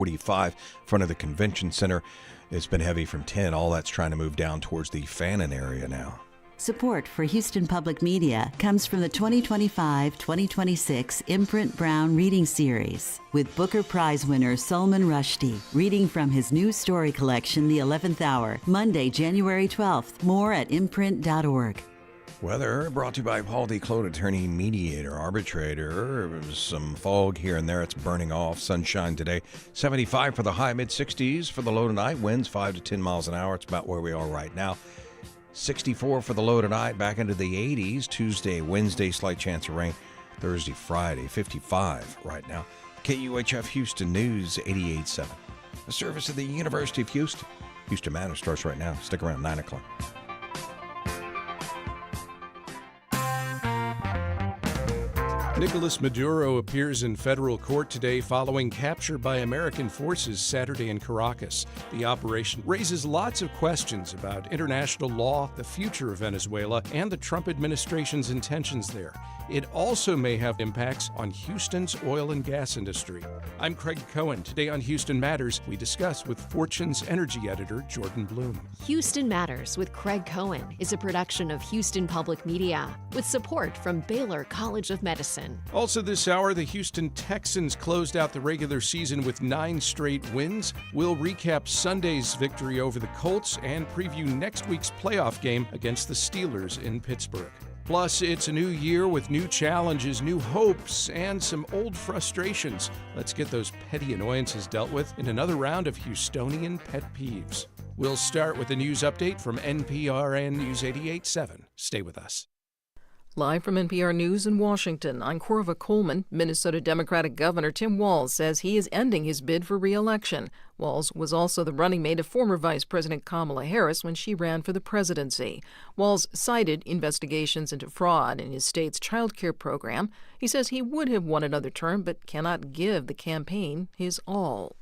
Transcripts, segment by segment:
45 in front of the convention center. It's been heavy from 10. All that's trying to move down towards the Fannin area now. Support for Houston Public Media comes from the 2025-2026 Imprint Brown Reading Series, with Booker Prize winner Salman Rushdie reading from his new story collection, The 11th Hour, Monday, January 12th. More at imprint.org. Weather brought to you by Paul D. Clote, attorney, mediator, arbitrator. Some fog here and there. It's burning off. Sunshine today. 75 for the high, mid-60s for the low tonight. Winds 5 to 10 miles an hour. It's about where we are right now. 64 for the low tonight. Back into the 80s. Tuesday, Wednesday, slight chance of rain. Thursday, Friday, 55 right now. KUHF Houston News 88.7. A service of the University of Houston. Houston Matters starts right now. Stick around, 9 o'clock. Nicolas Maduro appears in federal court today following capture by American forces Saturday in Caracas. The operation raises lots of questions about international law, the future of Venezuela, and the Trump administration's intentions there. It also may have impacts on Houston's oil and gas industry. I'm Craig Cohen. Today on Houston Matters, we discuss with Fortune's energy editor, Jordan Blum. Houston Matters with Craig Cohen is a production of Houston Public Media with support from Baylor College of Medicine. Also this hour, the Houston Texans closed out the regular season with 9 straight wins. We'll recap Sunday's victory over the Colts and preview next week's playoff game against the Steelers in Pittsburgh. Plus, it's a new year with new challenges, new hopes, and some old frustrations. Let's get those petty annoyances dealt with in another round of Houstonian Pet Peeves. We'll start with a news update from NPR and News 88.7. Stay with us. Live from NPR News in Washington, I'm Corva Coleman. Minnesota Democratic Governor Tim Walz says he is ending his bid for re-election. Walz was also the running mate of former Vice President Kamala Harris when she ran for the presidency. Walz cited investigations into fraud in his state's child care program. He says he would have won another term but cannot give the campaign his all.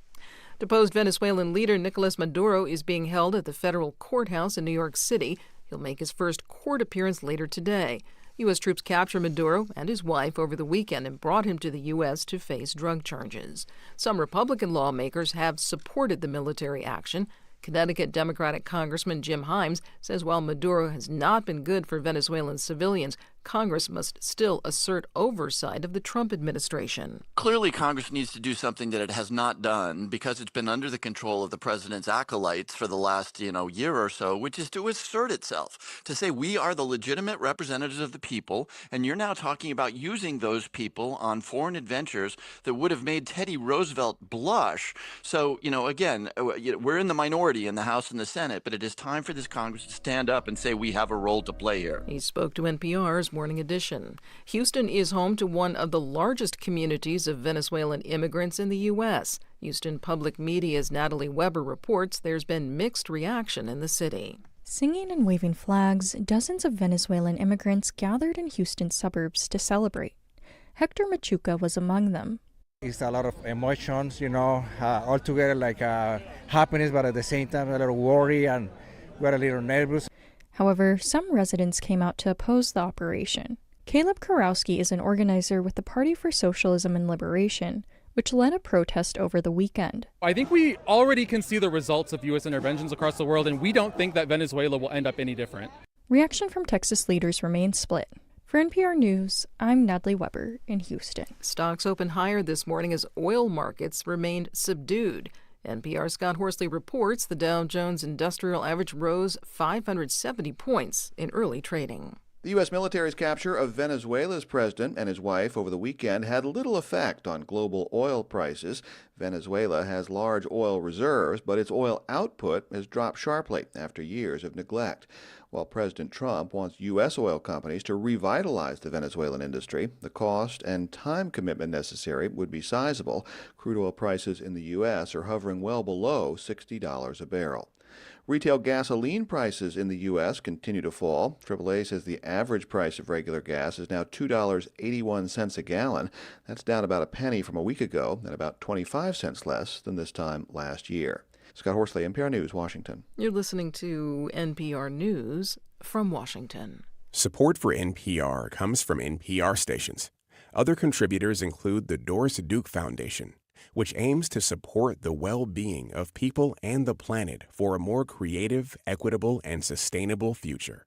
Deposed Venezuelan leader Nicolas Maduro is being held at the federal courthouse in New York City. He'll make his first court appearance later today. U.S. troops captured Maduro and his wife over the weekend and brought him to the U.S. to face drug charges. Some Republican lawmakers have supported the military action. Connecticut Democratic Congressman Jim Himes says while Maduro has not been good for Venezuelan civilians, Congress must still assert oversight of the Trump administration. Clearly, Congress needs to do something that it has not done because it's been under the control of the president's acolytes for the last, year or so, which is to assert itself, to say we are the legitimate representatives of the people, and you're now talking about using those people on foreign adventures that would have made Teddy Roosevelt blush. So, again, we're in the minority in the House and the Senate, but it is time for this Congress to stand up and say we have a role to play here. He spoke to NPR's Morning Edition. Houston is home to one of the largest communities of Venezuelan immigrants in the U.S. Houston Public Media's Natalie Weber reports there's been mixed reaction in the city. Singing and waving flags, dozens of Venezuelan immigrants gathered in Houston suburbs to celebrate. Hector Machuca was among them. It's a lot of emotions, all together like happiness, but at the same time a little worry and we're a little nervous. However, some residents came out to oppose the operation. Caleb Karowski is an organizer with the Party for Socialism and Liberation, which led a protest over the weekend. I think we already can see the results of U.S. interventions across the world, and we don't think that Venezuela will end up any different. Reaction from Texas leaders remains split. For NPR News, I'm Natalie Weber in Houston. Stocks opened higher this morning as oil markets remained subdued. NPR's Scott Horsley reports the Dow Jones Industrial Average rose 570 points in early trading. The U.S. military's capture of Venezuela's president and his wife over the weekend had little effect on global oil prices. Venezuela has large oil reserves, but its oil output has dropped sharply after years of neglect. While President Trump wants U.S. oil companies to revitalize the Venezuelan industry, the cost and time commitment necessary would be sizable. Crude oil prices in the U.S. are hovering well below $60 a barrel. Retail gasoline prices in the U.S. continue to fall. AAA says the average price of regular gas is now $2.81 a gallon. That's down about a penny from a week ago and about 25 cents less than this time last year. Scott Horsley, NPR News, Washington. You're listening to NPR News from Washington. Support for NPR comes from NPR stations. Other contributors include the Doris Duke Foundation, which aims to support the well-being of people and the planet for a more creative, equitable, and sustainable future.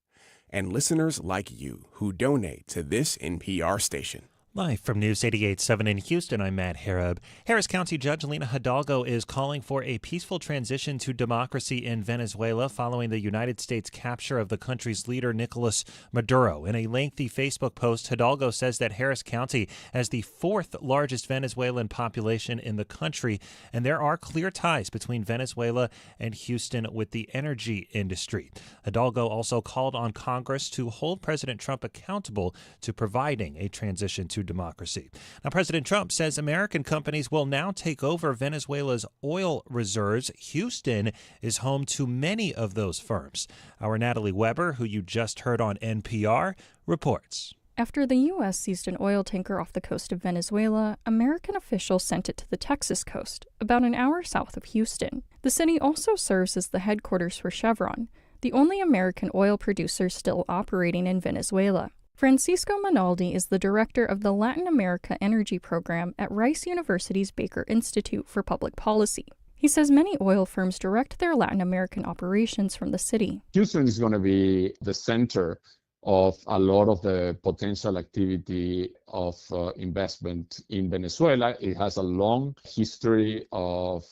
And listeners like you who donate to this NPR station. Live from News 88.7 in Houston, I'm Matt Harab. Harris County Judge Lena Hidalgo is calling for a peaceful transition to democracy in Venezuela following the United States capture of the country's leader, Nicolas Maduro. In a lengthy Facebook post, Hidalgo says that Harris County has the fourth largest Venezuelan population in the country, and there are clear ties between Venezuela and Houston with the energy industry. Hidalgo also called on Congress to hold President Trump accountable to providing a transition to democracy. Now, President Trump says American companies will now take over Venezuela's oil reserves. Houston is home to many of those firms. Our Natalie Weber, who you just heard on NPR, reports. After the U.S. seized an oil tanker off the coast of Venezuela, American officials sent it to the Texas coast, about an hour south of Houston. The city also serves as the headquarters for Chevron, the only American oil producer still operating in Venezuela. Francisco Minaldi is the director of the Latin America Energy Program at Rice University's Baker Institute for Public Policy. He says many oil firms direct their Latin American operations from the city. Houston is going to be the center of a lot of the potential activity of investment in Venezuela. It has a long history of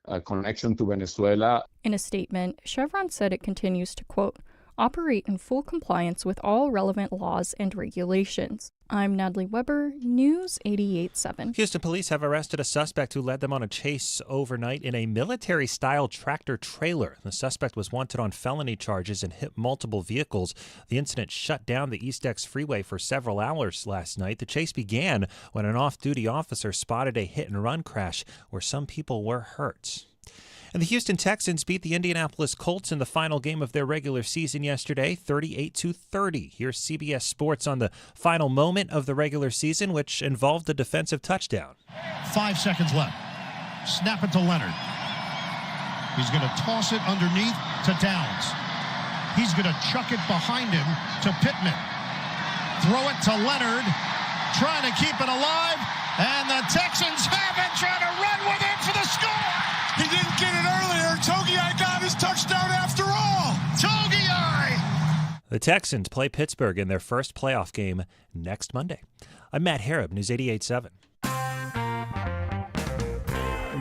a connection to Venezuela. In a statement, Chevron said it continues to, quote, operate in full compliance with all relevant laws and regulations. I'm Natalie Weber, News 88.7. Houston police have arrested a suspect who led them on a chase overnight in a military-style tractor trailer. The suspect was wanted on felony charges and hit multiple vehicles. The incident shut down the East X freeway for several hours last night. The chase began when an off-duty officer spotted a hit-and-run crash where some people were hurt. And the Houston Texans beat the Indianapolis Colts in the final game of their regular season yesterday, 38-30. Here's CBS Sports on the final moment of the regular season, which involved a defensive touchdown. 5 seconds left. Snap it to Leonard. He's going to toss it underneath to Downs. He's going to chuck it behind him to Pittman. Throw it to Leonard, trying to keep it alive, and the Texans have it, trying to run with it for the score. He didn't get it earlier. Togiai got his touchdown after all. Togiai! The Texans play Pittsburgh in their first playoff game next Monday. I'm Matt Harab, News 88.7.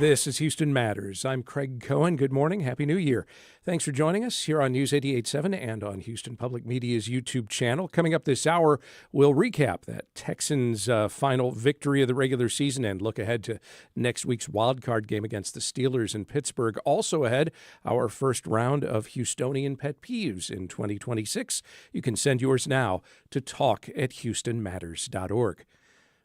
This is Houston Matters. I'm Craig Cohen. Good morning. Happy New Year. Thanks for joining us here on News 88.7 and on Houston Public Media's YouTube channel. Coming up this hour, we'll recap that Texans' final victory of the regular season and look ahead to next week's wildcard game against the Steelers in Pittsburgh. Also ahead, our first round of Houstonian Pet Peeves in 2026. You can send yours now to talk@houstonmatters.org.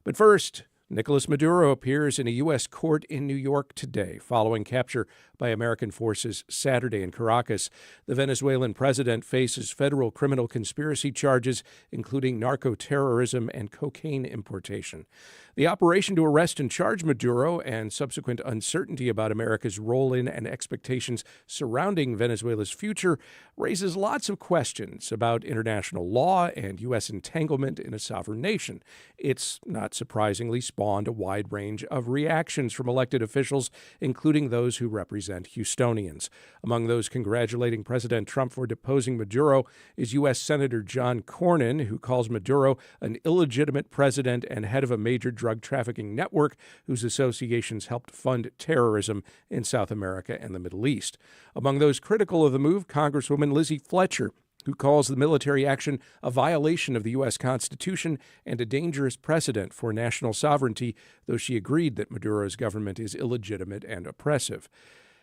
But first, Nicolas Maduro appears in a U.S. court in New York today following capture by American forces Saturday in Caracas. The Venezuelan president faces federal criminal conspiracy charges, including narco-terrorism and cocaine importation. The operation to arrest and charge Maduro and subsequent uncertainty about America's role in and expectations surrounding Venezuela's future raises lots of questions about international law and U.S. entanglement in a sovereign nation. It's not surprisingly spawned a wide range of reactions from elected officials, including those who represent Houstonians. Among those congratulating President Trump for deposing Maduro is U.S. Senator John Cornyn, who calls Maduro an illegitimate president and head of a major drug trafficking network whose associations helped fund terrorism in South America and the Middle East. Among those critical of the move, Congresswoman Lizzie Fletcher, who calls the military action a violation of the U.S. Constitution and a dangerous precedent for national sovereignty, though she agreed that Maduro's government is illegitimate and oppressive.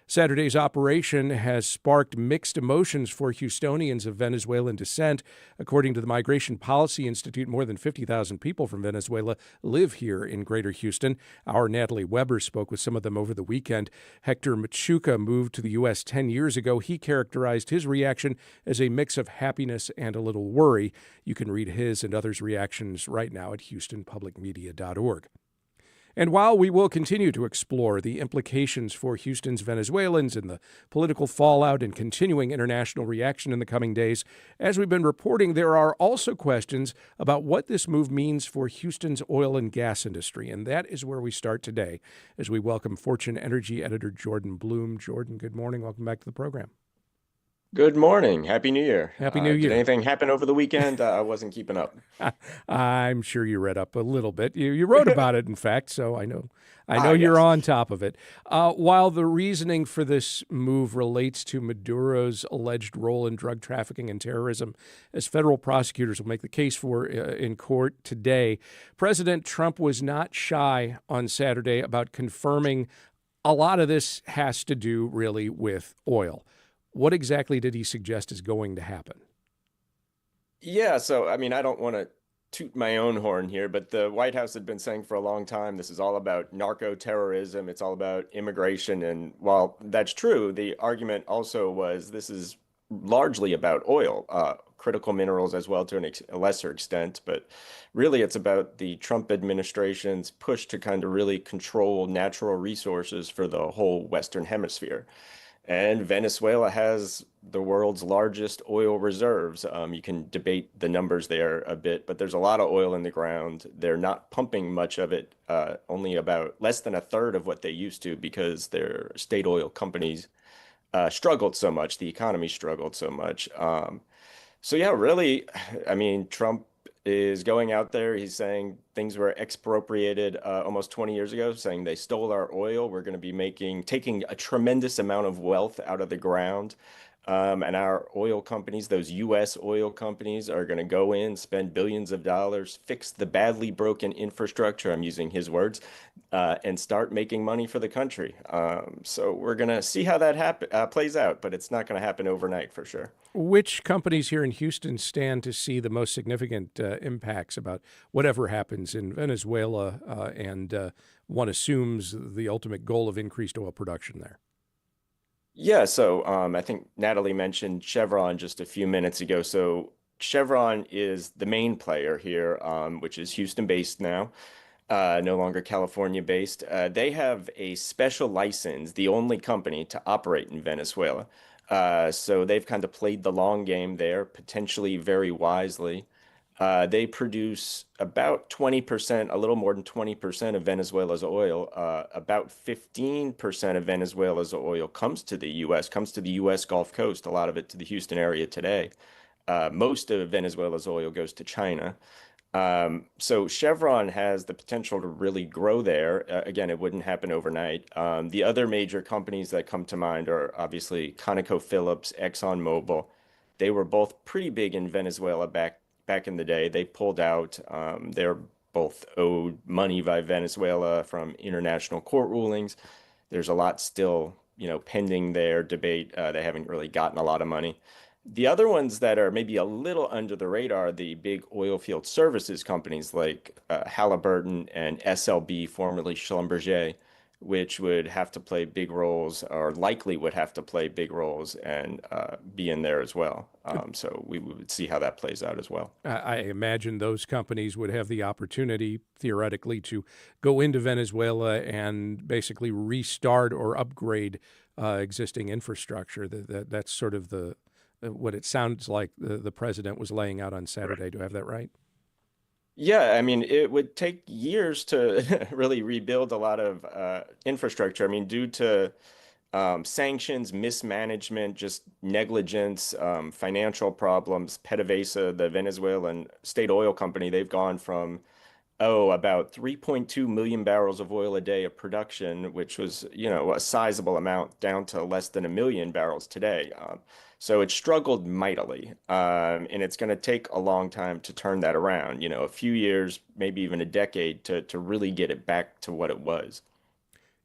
Saturday's operation has sparked mixed emotions for Houstonians of Venezuelan descent. According to the Migration Policy Institute, more than 50,000 people from Venezuela live here in Greater Houston. Our Natalie Weber spoke with some of them over the weekend. Hector Machuca moved to the U.S. 10 years ago. He characterized his reaction as a mix of happiness and a little worry. You can read his and others' reactions right now at HoustonPublicMedia.org. And while we will continue to explore the implications for Houston's Venezuelans and the political fallout and continuing international reaction in the coming days, as we've been reporting, there are also questions about what this move means for Houston's oil and gas industry. And that is where we start today as we welcome Fortune Energy editor Jordan Blum. Jordan, good morning. Welcome back to the program. Good morning. Happy New Year. Happy New Year. Did anything happen over the weekend? I wasn't keeping up. I'm sure you read up a little bit. You wrote about it, in fact, so I know you're yes. on top of it. While the reasoning for this move relates to Maduro's alleged role in drug trafficking and terrorism, as federal prosecutors will make the case for in court today, President Trump was not shy on Saturday about confirming a lot of this has to do really with oil. What exactly did he suggest is going to happen? Yeah, so I mean, I don't want to toot my own horn here, but the White House had been saying for a long time this is all about narco-terrorism, it's all about immigration. And while that's true, the argument also was this is largely about oil, critical minerals as well to a lesser extent. But really, it's about the Trump administration's push to kind of really control natural resources for the whole Western Hemisphere. And Venezuela has the world's largest oil reserves. You can debate the numbers there a bit, but there's a lot of oil in the ground. They're not pumping much of it, only about less than a third of what they used to because their state oil companies struggled so much. The economy struggled so much. So yeah, really, I mean, Trump is going out there. He's saying things were expropriated almost 20 years ago, saying they stole our oil. We're going to be taking a tremendous amount of wealth out of the ground. And our oil companies, those U.S. oil companies, are going to go in, spend billions of dollars, fix the badly broken infrastructure, I'm using his words, and start making money for the country. So we're going to see how that plays out, but it's not going to happen overnight for sure. Which companies here in Houston stand to see the most significant impacts about whatever happens in Venezuela and one assumes the ultimate goal of increased oil production there? Yeah, so I think Natalie mentioned Chevron just a few minutes ago. So Chevron is the main player here, which is Houston-based now, no longer California-based. They have a special license, the only company to operate in Venezuela. So they've kind of played the long game there, potentially very wisely. They produce about 20%, a little more than 20% of Venezuela's oil. About 15% of Venezuela's oil comes to the U.S. Gulf Coast, a lot of it to the Houston area today. Most of Venezuela's oil goes to China. So Chevron has the potential to really grow there. Again, it wouldn't happen overnight. The other major companies that come to mind are obviously ConocoPhillips, ExxonMobil. They were both pretty big in Venezuela back in the day. They pulled out. They're both owed money by Venezuela from international court rulings. There's a lot still, pending their debate. They haven't really gotten a lot of money. The other ones that are maybe a little under the radar are the big oil field services companies like Halliburton and SLB, formerly Schlumberger, which would have to play big roles or likely would have to play big roles and be in there as well. So we would see how that plays out as well. I imagine those companies would have the opportunity, theoretically, to go into Venezuela and basically restart or upgrade existing infrastructure. That's sort of what it sounds like the president was laying out on Saturday. Do I have that right? Yeah, I mean, it would take years to really rebuild a lot of infrastructure. I mean, due to sanctions, mismanagement, just negligence, financial problems, PDVSA, the Venezuelan state oil company, they've gone from about 3.2 million barrels of oil a day of production, which was, a sizable amount, down to less than 1 million barrels today. So it struggled mightily, and it's going to take a long time to turn that around, a few years, maybe even a decade to really get it back to what it was.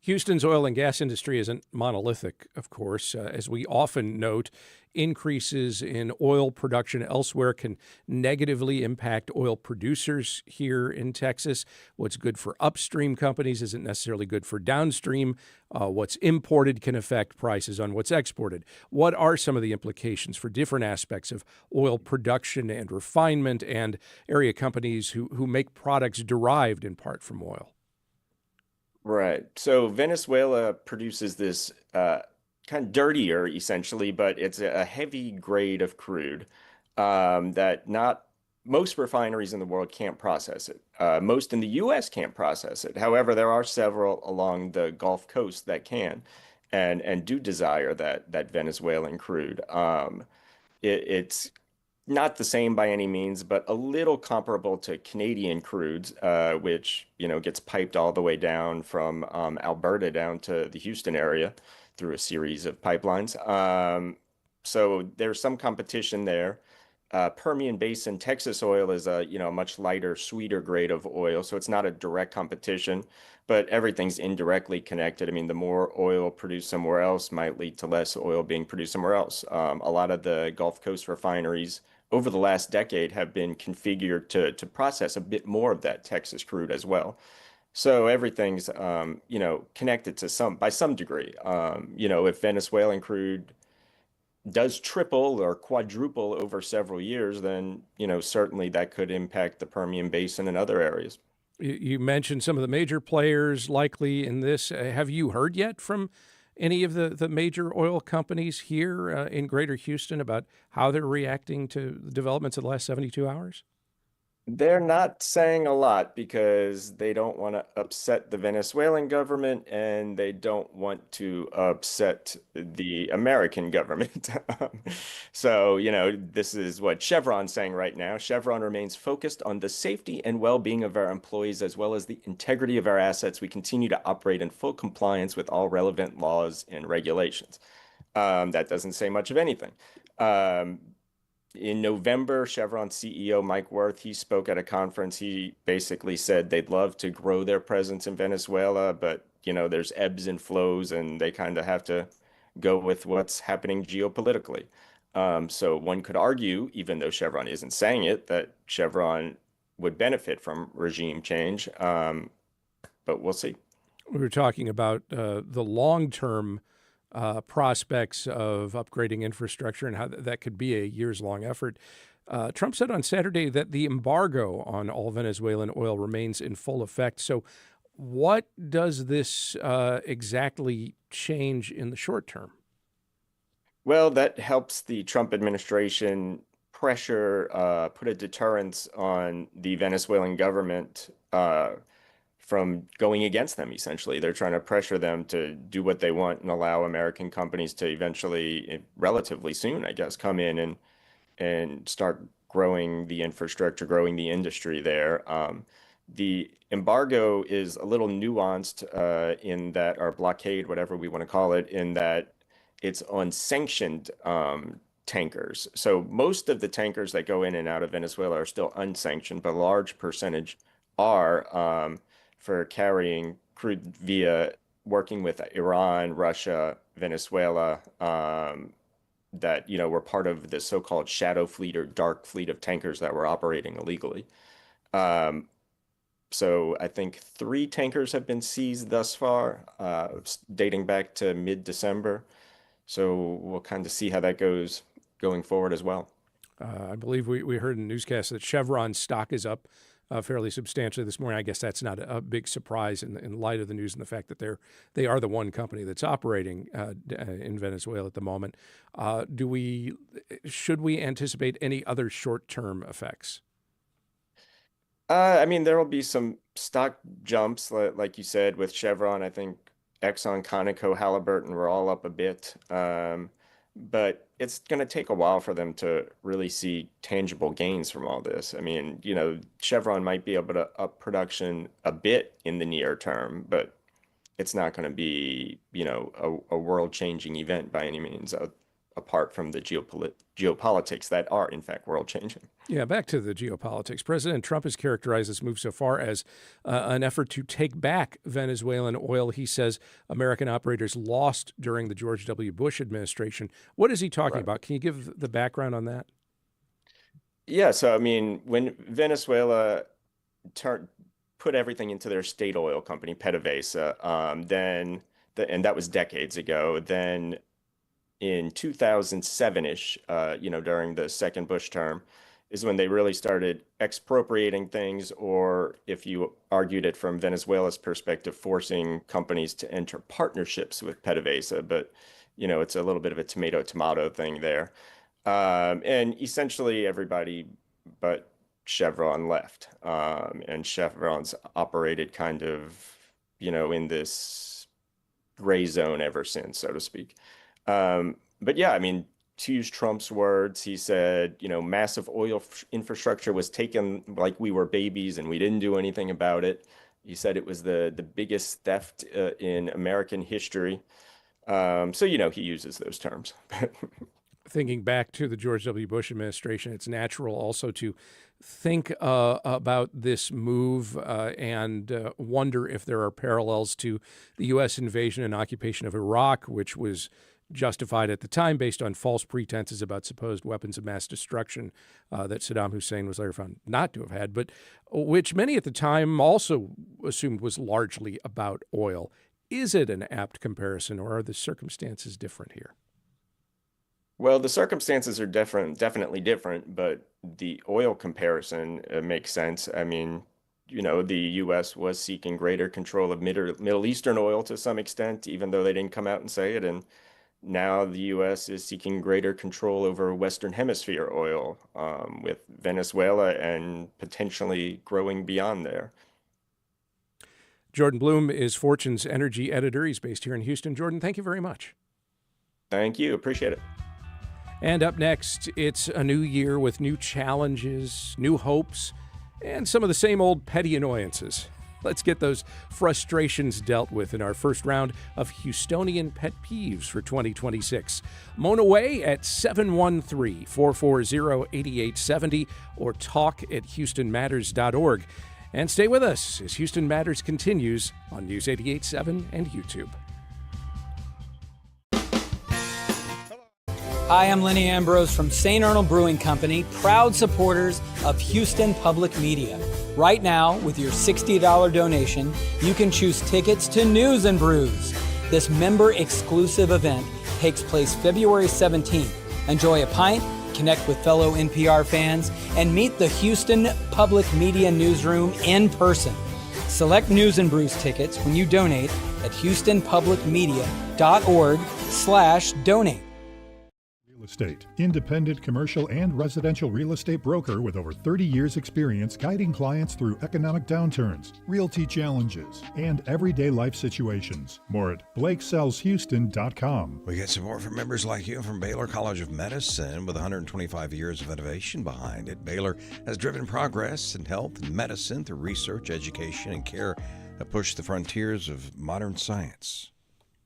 Houston's oil and gas industry isn't monolithic, of course. As we often note, increases in oil production elsewhere can negatively impact oil producers here in Texas. What's good for upstream companies isn't necessarily good for downstream. What's imported can affect prices on what's exported. What are some of the implications for different aspects of oil production and refinement and area companies who make products derived in part from oil? Right. So Venezuela produces this kind of dirtier, essentially, but it's a heavy grade of crude that not most refineries in the world can't process it. Most in the U.S. can't process it. However, there are several along the Gulf Coast that can and do desire that Venezuelan crude. It's not the same by any means, but a little comparable to Canadian crudes, which, gets piped all the way down from Alberta down to the Houston area through a series of pipelines. So there's some competition there. Permian Basin Texas oil is a much lighter, sweeter grade of oil, so it's not a direct competition, but everything's indirectly connected. I mean, the more oil produced somewhere else might lead to less oil being produced somewhere else. A lot of the Gulf Coast refineries over the last decade have been configured to process a bit more of that Texas crude as well. So everything's connected to by some degree. If Venezuelan crude does triple or quadruple over several years, then, certainly that could impact the Permian Basin and other areas. You mentioned some of the major players likely in this. Have you heard yet from any of the major oil companies here in Greater Houston about how they're reacting to the developments of the last 72 hours? They're not saying a lot because they don't want to upset the Venezuelan government and they don't want to upset the American government. So, this is what Chevron's saying right now. Chevron remains focused on the safety and well-being of our employees as well as the integrity of our assets. We continue to operate in full compliance with all relevant laws and regulations. That doesn't say much of anything. In November, Chevron CEO Mike Wirth, he spoke at a conference. He basically said they'd love to grow their presence in Venezuela, but, there's ebbs and flows, and they kind of have to go with what's happening geopolitically. So one could argue, even though Chevron isn't saying it, that Chevron would benefit from regime change, but we'll see. We were talking about the long-term prospects of upgrading infrastructure and how that could be a years-long effort. Trump said on Saturday that the embargo on all Venezuelan oil remains in full effect. So what does this exactly change in the short term? Well, that helps the Trump administration pressure, put a deterrence on the Venezuelan government from going against them, essentially. They're trying to pressure them to do what they want and allow American companies to eventually, relatively soon, I guess, come in and start growing the infrastructure, growing the industry there. The embargo is a little nuanced in that, or blockade, whatever we want to call it, in that it's on sanctioned tankers. So most of the tankers that go in and out of Venezuela are still unsanctioned, but a large percentage are for carrying crude via working with Iran, Russia, Venezuela, that, were part of the so-called shadow fleet or dark fleet of tankers that were operating illegally. So I think 3 tankers have been seized thus far, dating back to mid-December. So we'll kind of see how that goes going forward as well. I believe we heard in the newscast that Chevron's stock is up fairly substantially this morning. I guess that's not a big surprise in light of the news and the fact that they are the one company that's operating in Venezuela at the moment. Should we anticipate any other short-term effects? I mean, there will be some stock jumps, like you said, with Chevron. I think Exxon, Conoco, Halliburton were all up a bit. But it's going to take a while for them to really see tangible gains from all this. I mean, Chevron might be able to up production a bit in the near term, but it's not going to be, a world-changing event by any means, apart from the geopolitics that are, in fact, world-changing. Yeah, back to the geopolitics. President Trump has characterized this move so far as an effort to take back Venezuelan oil. He says American operators lost during the George W. Bush administration. What is he talking about? Can you give the background on that? Yeah, so I mean, when Venezuela put everything into their state oil company, PDVSA, and that was decades ago, then in 2007-ish, during the second Bush term, is when they really started expropriating things, or if you argued it from Venezuela's perspective, forcing companies to enter partnerships with PDVSA. But, it's a little bit of a tomato thing there. And essentially everybody but Chevron left. And Chevron's operated kind of, in this gray zone ever since, so to speak. But yeah, I mean, to use Trump's words, he said, massive oil infrastructure was taken like we were babies and we didn't do anything about it. He said it was the biggest theft in American history. So, he uses those terms. Thinking back to the George W. Bush administration, it's natural also to think about this move and wonder if there are parallels to the U.S. invasion and occupation of Iraq, which was justified at the time based on false pretenses about supposed weapons of mass destruction that Saddam Hussein was later found not to have had, but which many at the time also assumed was largely about oil. Is it an apt comparison, or are the circumstances different here? Well, the circumstances are definitely different, but the oil comparison makes sense. I mean, the U.S. was seeking greater control of Middle Eastern oil to some extent, even though they didn't come out and say it. And now the U.S. is seeking greater control over Western Hemisphere oil, with Venezuela and potentially growing beyond there. Jordan Blum is Fortune's energy editor. He's based here in Houston. Jordan, thank you very much. Thank you. Appreciate it. And up next, it's a new year with new challenges, new hopes, and some of the same old petty annoyances. Let's get those frustrations dealt with in our first round of Houstonian Pet Peeves for 2026. Moan away at 713-440-8870 or talk@houstonmatters.org. And stay with us as Houston Matters continues on News 88.7 and YouTube. Hi, I'm Lenny Ambrose from St. Arnold Brewing Company, proud supporters of Houston Public Media. Right now, with your $60 donation, you can choose tickets to News and Brews. This member-exclusive event takes place February 17th. Enjoy a pint, connect with fellow NPR fans, and meet the Houston Public Media Newsroom in person. Select News and Brews tickets when you donate at houstonpublicmedia.org/donate. Estate, independent commercial and residential real estate broker with over 30 years experience guiding clients through economic downturns, realty challenges, and everyday life situations. More at BlakeSellsHouston.com. We get support from members like you from Baylor College of Medicine with 125 years of innovation behind it. Baylor has driven progress in health and medicine through research, education, and care that push the frontiers of modern science.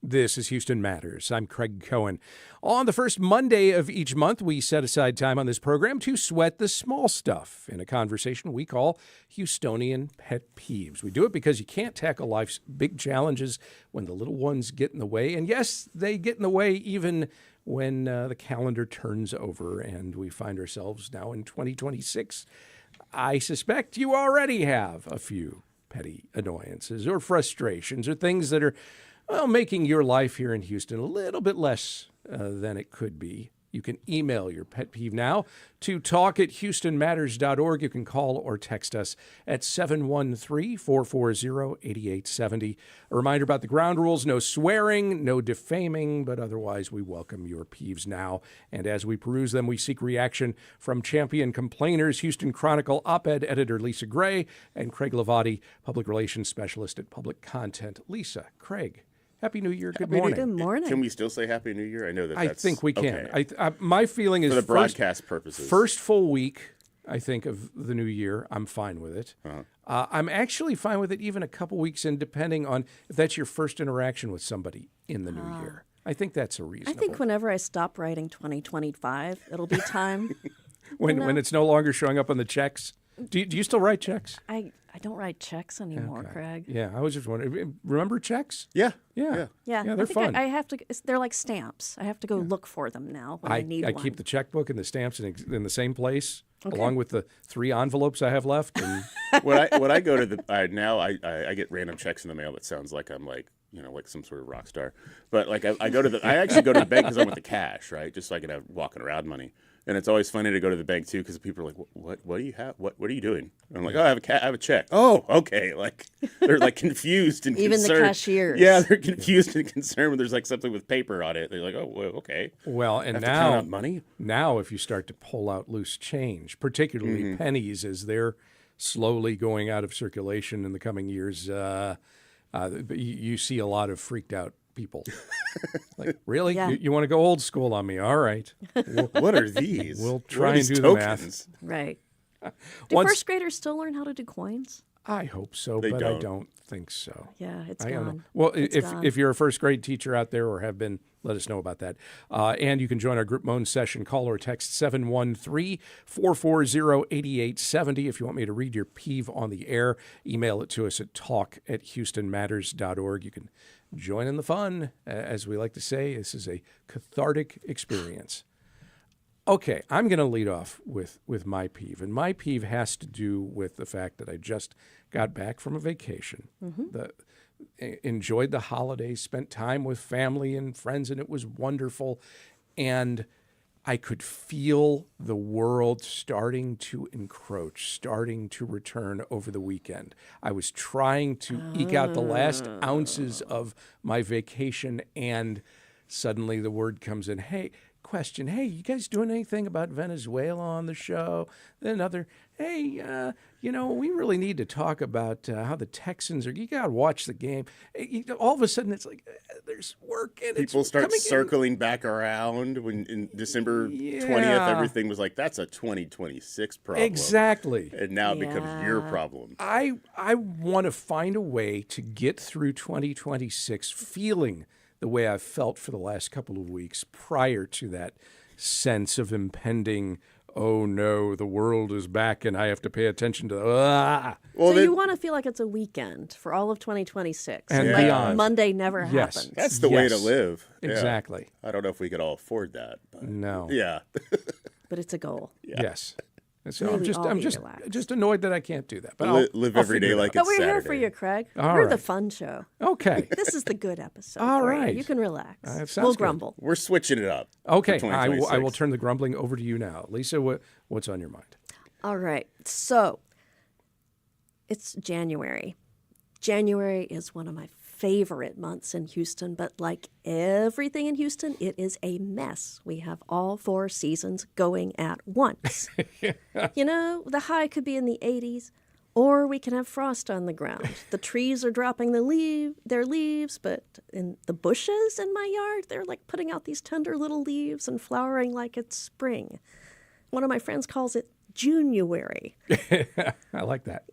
This is Houston Matters. I'm Craig Cohen. On the first Monday of each month, we set aside time on this program to sweat the small stuff in a conversation we call Houstonian Pet Peeves. We do it because you can't tackle life's big challenges when the little ones get in the way. And yes, they get in the way even when the calendar turns over and we find ourselves now in 2026. I suspect you already have a few petty annoyances or frustrations or things that are making your life here in Houston a little bit less than it could be. You can email your pet peeve now to talk@houstonmatters.org. You can call or text us at 713-440-8870. A reminder about the ground rules: no swearing, no defaming, but otherwise we welcome your peeves now. And as we peruse them, we seek reaction from champion complainers, Houston Chronicle op-ed editor Lisa Gray, and Craig Hlavaty, public relations specialist at Public Content. Lisa, Craig, Happy New Year. Good morning. Good morning. Can we still say Happy New Year? I know that's... I think we can. Okay. My feeling is for the broadcast purposes. First full week, I think, of the new year, I'm fine with it. I'm actually fine with it even a couple weeks in, depending on if that's your first interaction with somebody in the new year. I think that's a reasonable. I think whenever I stop writing 2025, it'll be time. when it's no longer showing up on the checks. Do you still write checks? I don't write checks anymore, Craig. Yeah, I was just wondering. Remember checks? Yeah. They're fun. I have to. They're like stamps. I have to go look for them now when I need one. I keep the checkbook and the stamps in the same place, along with the 3 envelopes I have left. And when I go to the I get random checks in the mail that sounds like I'm like some sort of rock star. But like I actually go to the bank because I want the cash, right? Just so I can have walking around money. And it's always funny to go to the bank too, because people are like, "What? What do you have? What are you doing?" And I'm like, "Oh, I have a check." Oh, okay. Like they're like confused and Even concerned. the cashiers. Yeah, they're confused and concerned when there's like something with paper on it. They're like, "Oh, well, okay." Well, and have to count now out money. Now, if you start to pull out loose change, particularly pennies, as they're slowly going out of circulation in the coming years, you see a lot of freaked out people. Like, really? Yeah. You want to go old school on me? All right. What are these? We'll What try are and these do the tokens? math. Right. Do Once- first graders still learn how to do coins? I hope so, They but I don't. don't think so. Yeah, it's I don't know. gone. Well, It's if gone. if you're a first grade teacher out there or have been, let us know about that. And you can join our group moan session. Call or text 713-440-8870. If you want me to read your peeve on the air, email it to us at talk@houstonmatters.org. You can join in the fun. As we like to say, this is a cathartic experience. Okay, I'm going to lead off with my peeve. And my peeve has to do with the fact that I just got back from a vacation. Enjoyed the holidays, spent time with family and friends, and it was wonderful. And I could feel the world starting to encroach, starting to return over the weekend. I was trying to eke out the last ounces of my vacation, and suddenly the word comes in, hey, you guys doing anything about Venezuela on the show? Then another, hey, we really need to talk about how the Texans are. You got to watch the game. All of a sudden, it's like there's work and People it's start coming circling back around when in December 20th, everything was like, that's a 2026 problem. Exactly. And now it becomes your problem. I want to find a way to get through 2026 feeling the way I've felt for the last couple of weeks prior to that sense of impending, oh no, the world is back and I have to pay attention to So you want to feel like it's a weekend for all of 2026. And like beyond. Monday never happens. That's the way to live. Yeah. Exactly. I don't know if we could all afford that. But No. Yeah. But it's a goal. Yes. So May I'm we just all I'm be just relaxed. just annoyed that I can't do that. But Live I'll every day figure it like out. But we're here for Saturday. you, Craig. All we're the right. fun show. Okay. This is the good episode. All for you. right. You can relax. Sounds We'll good. grumble. We're switching it up. Okay. for I will 2026. turn the grumbling over to you now. Lisa, what's on your mind? All right. So it's January. January is one of my favorite months in Houston, but like everything in Houston, it is a mess. We have all 4 seasons going at once. The high could be in the 80s, or we can have frost on the ground. The trees are dropping their leaves, but in the bushes in my yard, they're like putting out these tender little leaves and flowering like it's spring. One of my friends calls it January. I like that.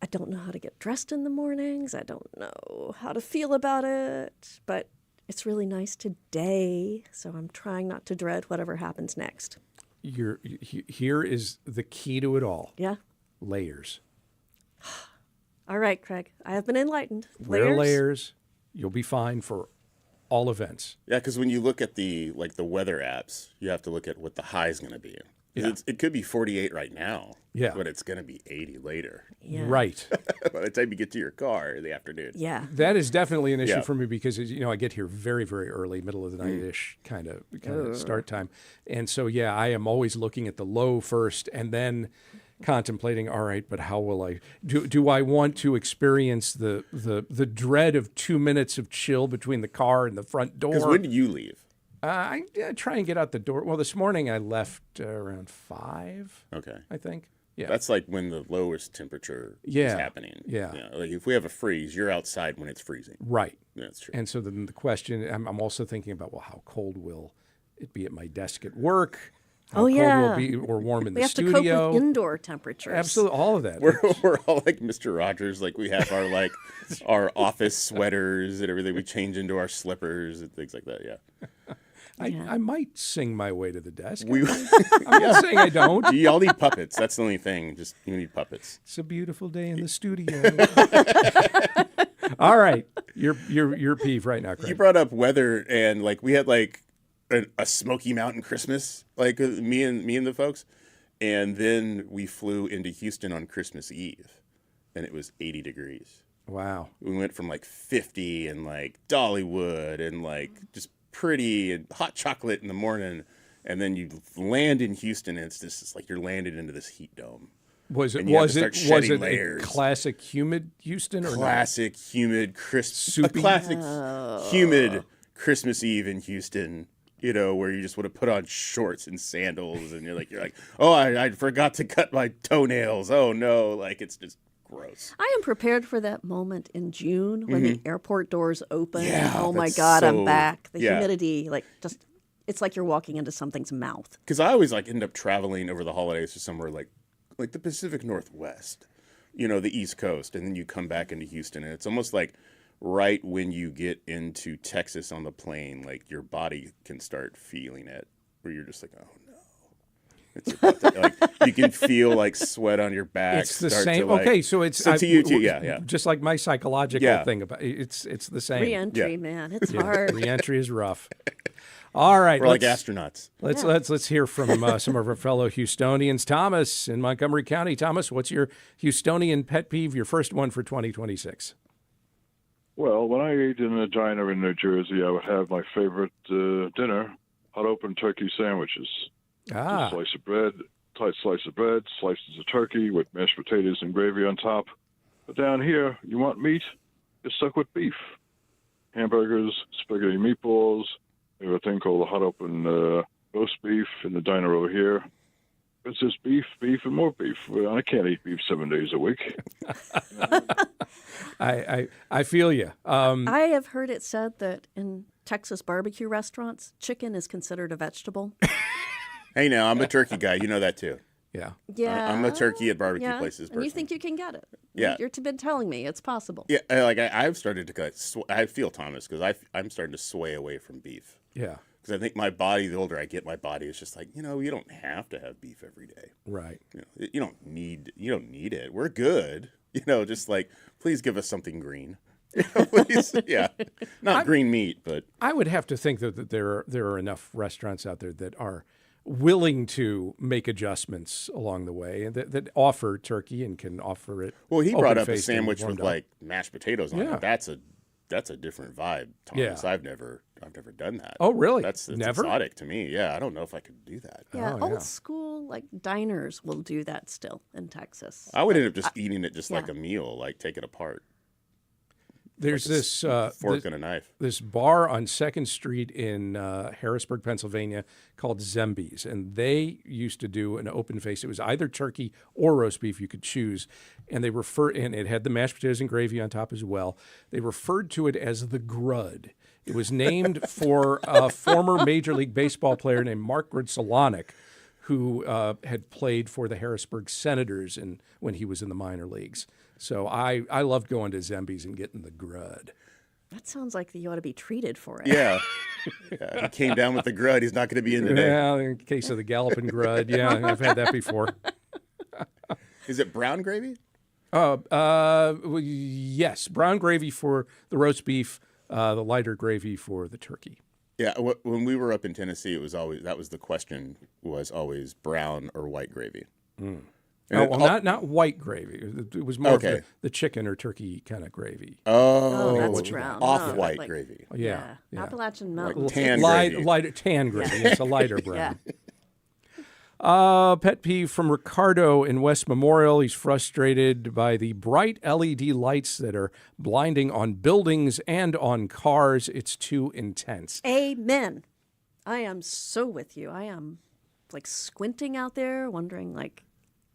I don't know how to get dressed in the mornings. I don't know how to feel about it, but it's really nice today, so I'm trying not to dread whatever happens next. Here is the key to it all. Yeah? Layers. All right, Craig. I have been enlightened. Wear layers. You'll be fine for all events. Yeah, because when you look at the weather apps, you have to look at what the high is going to be. Yeah. It could be 48 right now, yeah, but it's going to be 80 later. Yeah. Right. By the time you get to your car in the afternoon. Yeah. That is definitely an issue Yeah. for me because, I get here very, very early, middle of the night-ish kind of start time. And so, I am always looking at the low first and then contemplating, all right, but how will I do I want to experience the dread of 2 minutes of chill between the car and the front door? Because when do you leave? I try and get out the door. Well, this morning I left around 5. Okay. I think. Yeah. That's like when the lowest temperature is Yeah. happening. Yeah. Like if we have a freeze, you're outside when it's freezing. Right. That's true. And so then the question, I'm also thinking about, well, how cold will it be at my desk at work? How cold will it be or warm in we the have studio? to cope with indoor temperatures. Absolutely, all of that. We're all like Mr. Rogers. Like we have our our office sweaters and everything. We change into our slippers and things like that. Yeah. I might sing my way to the desk. We- I'm not saying I don't. You all need puppets. That's the only thing. Just you need puppets. It's a beautiful day in the studio. All right, your peeve right now, Craig. You brought up weather and we had a Smoky Mountain Christmas, me and the folks, and then we flew into Houston on Christmas Eve, and it was 80 degrees. Wow. We went from 50 and Dollywood and just pretty and hot chocolate in the morning, And then you land in Houston, and it's like you're landed into this heat dome. Was it layers. A classic humid Houston or classic humid soupy? A classic humid Christmas Eve in Houston, where you just want to put on shorts and sandals, and you're like, oh, I forgot to cut my toenails. Oh no, it's just gross. I am prepared for that moment in June when the airport doors open. Yeah, and, oh my God, I'm back. The humidity, it's like you're walking into something's mouth. Because I always end up traveling over the holidays to somewhere like the Pacific Northwest, the East Coast, and then you come back into Houston, and it's almost like right when you get into Texas on the plane, your body can start feeling it, where you're just like, oh no. It's about to, you can feel sweat on your back. It's the same. So it's to you too. Yeah. Just like my psychological thing about it's the same. Re-entry, man, it's hard. Re-entry is rough. All right, we're like astronauts. Let's hear from some of our fellow Houstonians. Thomas in Montgomery County. Thomas, what's your Houstonian pet peeve? Your first one for 2026. Well, when I ate in a diner in New Jersey, I would have my favorite dinner: hot open turkey sandwiches. A slice of bread, tight slice of bread, slices of turkey with mashed potatoes and gravy on top. But down here, you want meat? You're stuck with beef. Hamburgers, spaghetti meatballs. We have a thing called the hot open roast beef in the diner over here. It's just beef, and more beef. Well, I can't eat beef 7 days a week. I feel you. I have heard it said that in Texas barbecue restaurants, chicken is considered a vegetable. Hey, now, I'm a turkey guy. You know that, too. Yeah. Yeah. I'm a turkey at barbecue places. And you think you can get it. Yeah. You've been telling me it's possible. Yeah, I've started to I feel, Thomas, because I'm starting to sway away from beef. Yeah. Because I think my body, the older I get, my body is just like, you don't have to have beef every day. Right. You don't need it. We're good. Just please give us something green. Please, not green meat, but I would have to think that there are enough restaurants out there that are willing to make adjustments along the way and that offer turkey and can offer it. Well, he brought up a sandwich with mashed potatoes on it. That's a different vibe, Thomas. Yeah. I've never done that. Oh, really? That's never exotic to me. Yeah, I don't know if I could do that. Yeah, old school diners will do that still in Texas. I would end up just eating it like a meal, take it apart. There's this fork and a knife. This bar on 2nd Street in Harrisburg, Pennsylvania, called Zemby's, and they used to do an open face. It was either turkey or roast beef, you could choose, and and it had the mashed potatoes and gravy on top as well. They referred to it as the Grud. It was named for a former Major League Baseball player named Mark Grudzielanek, who had played for the Harrisburg Senators when he was in the minor leagues. So I loved going to Zemby's and getting the Grud. That sounds like you ought to be treated for it. Yeah. He came down with the Grud. He's not going to be in today. Yeah, in case of the galloping Grud. Yeah, I've had that before. Is it brown gravy? Yes, brown gravy for the roast beef, the lighter gravy for the turkey. Yeah, when we were up in Tennessee, the question was always brown or white gravy. Mm. Not white gravy. It was more of the chicken or turkey kind of gravy. Oh, that's brown. Off-white gravy. Yeah. Appalachian Mountain. Tan gravy. Lighter tan gravy. It's a lighter brown. Pet peeve from Ricardo in West Memorial. He's frustrated by the bright LED lights that are blinding on buildings and on cars. It's too intense. Amen. I am so with you. I am squinting out there, wondering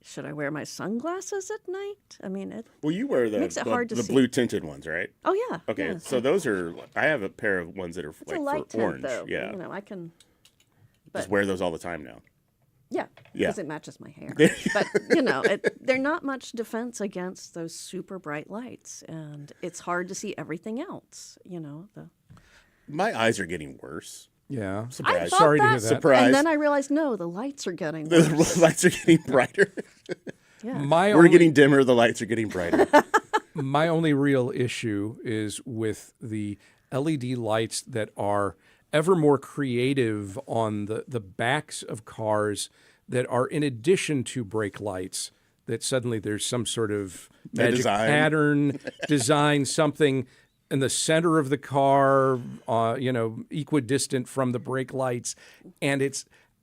should I wear my sunglasses at night? I mean, you wear makes it hard to the see. blue tinted ones, right? Oh yeah. Okay, yeah. So those are. I have a pair of ones that are it's a light tint, orange. Though. Yeah. I can. Just wear those all the time now. Yeah, Yeah. because it matches my hair. But they're not much defense against those super bright lights, and it's hard to see everything else. My eyes are getting worse. Yeah. Surprise. Sorry to hear that. Surprise. And then I realized, no, the lights are getting worse. The lights are getting brighter. Yeah. We're getting dimmer. The lights are getting brighter. My only real issue is with the LED lights that are ever more creative on the backs of cars that are in addition to brake lights, that suddenly there's some sort of magic pattern, design, something in the center of the car, equidistant from the brake lights. And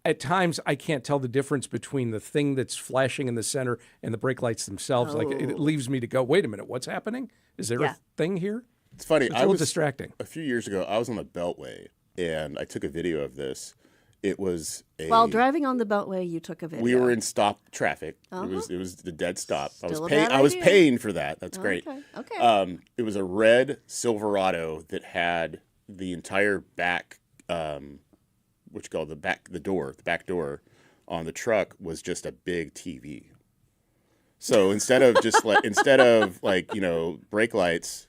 at times I can't tell the difference between the thing that's flashing in the center and the brake lights themselves. Like it leaves me to go, wait a minute, what's happening? Is there a thing here? It's funny. It's a little distracting. A few years ago, I was on the Beltway, and I took a video of this. It was while driving on the Beltway, you took a video. We were in stop traffic. Uh-huh. It was the dead stop. Still I was paying for that. That's great. Okay. It was a red Silverado that had the entire back, what you call the back door on the truck was just a big TV. So instead of brake lights,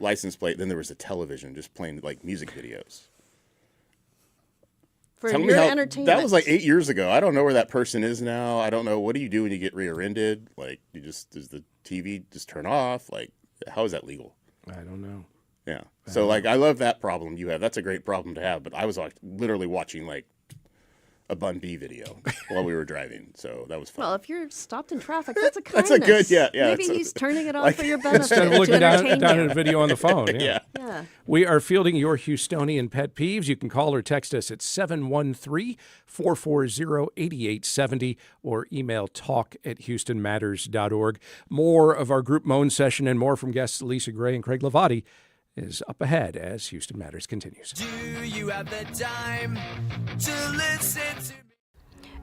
license plate, then there was a television just playing like music videos. For Tell your me how entertainment. that was like 8 years ago. I don't know where that person is now. I don't know. What do you do when you get rear-ended? Like, does the TV just turn off? Like, how is that legal? I don't know. Yeah. So like, I love that problem you have. That's a great problem to have. But I was like literally watching like a Bun B video while we were driving. So that was fun. Well, if you're stopped in traffic, that's a kindness. That's a good, yeah. Maybe he's turning it on for your benefit. Instead of looking down at a video on the phone. Yeah. We are fielding your Houstonian pet peeves. You can call or text us at 713-440-8870 or email talk@houstonmatters.org. More of our group moan session and more from guests Lisa Gray and Craig Hlavaty is up ahead as Houston Matters continues. Do you have the time to listen to me?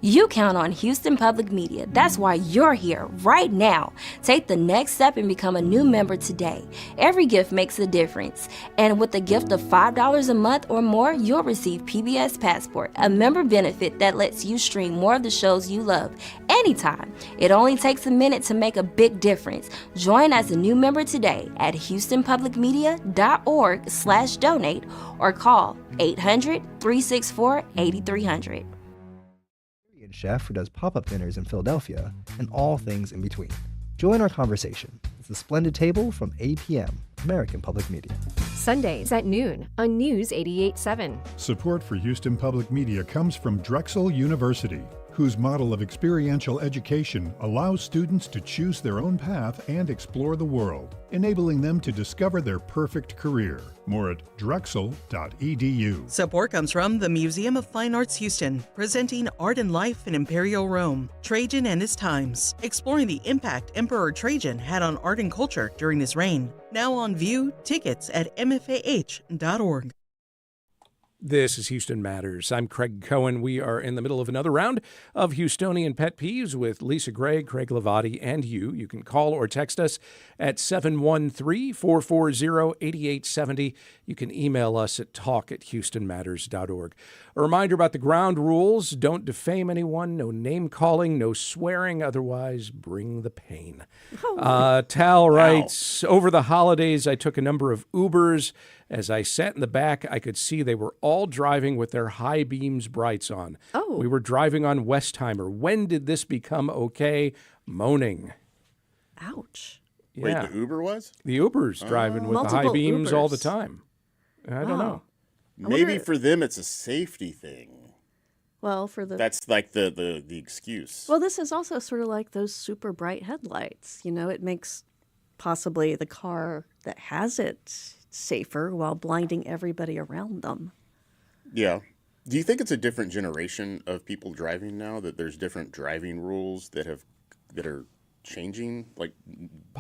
You count on Houston Public Media. That's why you're here right now. Take the next step and become a new member today. Every gift makes a difference. And with a gift of $5 a month or more, you'll receive PBS Passport, a member benefit that lets you stream more of the shows you love anytime. It only takes a minute to make a big difference. Join as a new member today at houstonpublicmedia.org/donate or call 800-364-8300. Chef who does pop-up dinners in Philadelphia and all things in between. Join our conversation. It's The Splendid Table from 8 p.m. American Public Media. Sundays at noon on News 88.7. Support for Houston Public Media comes from Drexel University, whose model of experiential education allows students to choose their own path and explore the world, enabling them to discover their perfect career. More at drexel.edu. Support comes from the Museum of Fine Arts Houston, presenting Art and Life in Imperial Rome, Trajan and His Times, exploring the impact Emperor Trajan had on art and culture during his reign. Now on view, tickets at mfah.org. This is Houston Matters. I'm Craig Cohen. We are in the middle of another round of Houstonian Pet Peeves with Lisa Gray, Craig Hlavaty, and you. You can call or text us at 713-440-8870. You can email us at talk@houstonmatters.org. A reminder about the ground rules. Don't defame anyone. No name-calling. No swearing. Otherwise, bring the pain. Tal writes, over the holidays, I took a number of Ubers. As I sat in the back, I could see they were all driving with their high beams brights on. Oh. We were driving on Westheimer. When did this become okay? Moaning. Ouch. Yeah. Wait, the Uber was? The Uber's driving with the high Multiple beams Ubers. all the time. I don't know. Maybe for them it's a safety thing. Well, That's like the excuse. Well, this is also sort of like those super bright headlights. You know, it makes possibly the car that has it safer while blinding everybody around them. Yeah. Do you think it's a different generation of people driving now, that there's different driving rules that are changing, like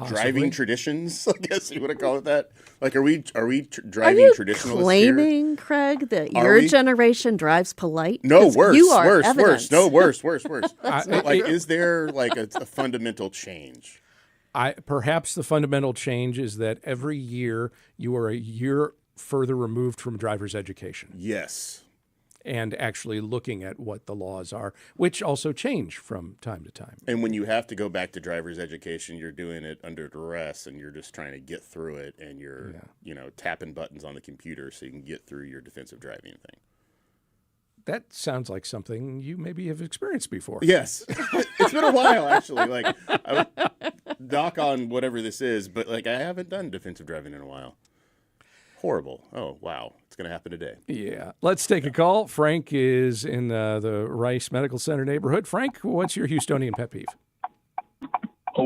driving traditions? I guess you want to call it that. Like, are we driving traditionalists claiming, here? Craig, that Are your we? generation drives polite? No, 'Cause worse, you are worse, evidence. worse. No, worse. That's Like, is there like a fundamental change? Perhaps the fundamental change is that every year you are a year further removed from driver's education. Yes. And actually looking at what the laws are, which also change from time to time. And when you have to go back to driver's education, you're doing it under duress and you're just trying to get through it, and you're, tapping buttons on the computer so you can get through your defensive driving thing. That sounds like something you maybe have experienced before. Yes. It's been a while, actually. Like, I would knock on whatever this is, but like, I haven't done defensive driving in a while. Horrible. Oh, wow. It's going to happen today. Yeah. Let's take a call. Frank is in the Rice Medical Center neighborhood. Frank, what's your Houstonian pet peeve?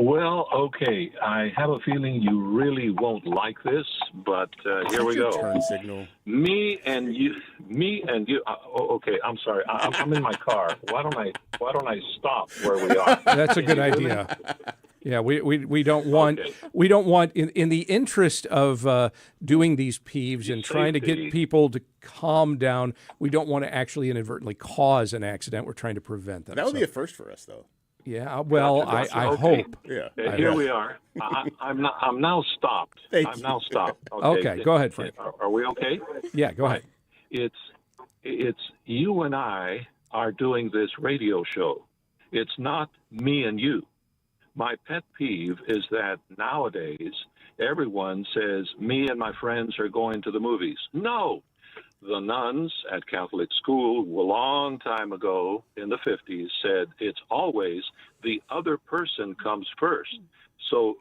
Well, okay. I have a feeling you really won't like this, but here we go. Turn signal. Me and you. Okay, I'm sorry. I'm in my car. Why don't I stop where we are? That's a good idea. Yeah, we don't want in the interest of doing these peeves and trying to get people to calm down, we don't want to actually inadvertently cause an accident. We're trying to prevent them. That would be a first for us, though. Yeah, well, I hope. Yeah. Here we are. I'm now stopped. I'm now stopped. Okay, go ahead, Frank. Are we okay? Yeah, go ahead. It's you and I are doing this radio show. It's not me and you. My pet peeve is that nowadays everyone says me and my friends are going to the movies. No. The nuns at Catholic school a long time ago in the 50s said it's always the other person comes first. So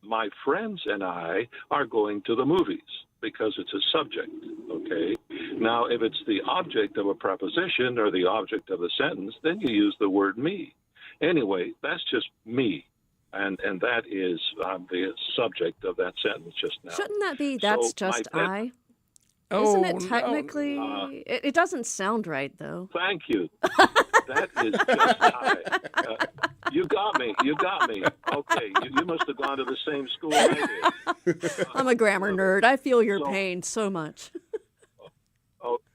my friends and I are going to the movies because it's a subject, okay? Now, if it's the object of a preposition or the object of a sentence, then you use the word me. Anyway, that's just me. And that is the subject of that sentence just now. Shouldn't that be that's just I? Isn't it technically? It doesn't sound right, though. Thank you. That is just I. You got me. Okay, you must have gone to the same school I did. I'm a grammar nerd. I feel your pain so much.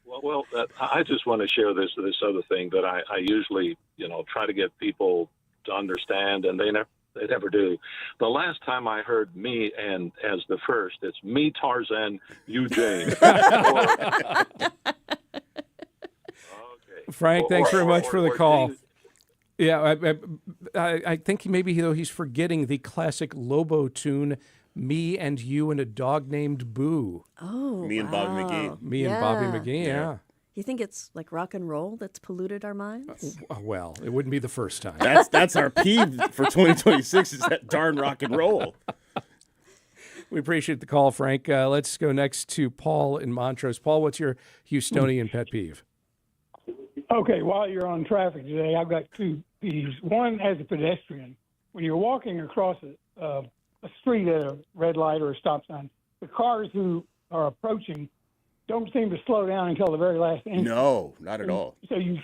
Well, I just want to share this other thing that I usually, try to get people to understand, and they never do. The last time I heard me and as the first, it's me, Tarzan, you, Jane. Frank, thanks very much for the call. Yeah, I think maybe he's forgetting the classic Lobo tune, Me and You and a Dog Named Boo. Oh, Me and Bobby McGee. Me and Bobby McGee, yeah. You think it's like rock and roll that's polluted our minds? Well, it wouldn't be the first time. That's our peeve for 2026 is that darn rock and roll. We appreciate the call, Frank. Let's go next to Paul in Montrose. Paul, what's your Houstonian pet peeve? Okay, while you're on traffic today, I've got two peeves. One, as a pedestrian, when you're walking across a street at a red light or a stop sign, the cars who are approaching don't seem to slow down until the very last instant. No, not at all. So you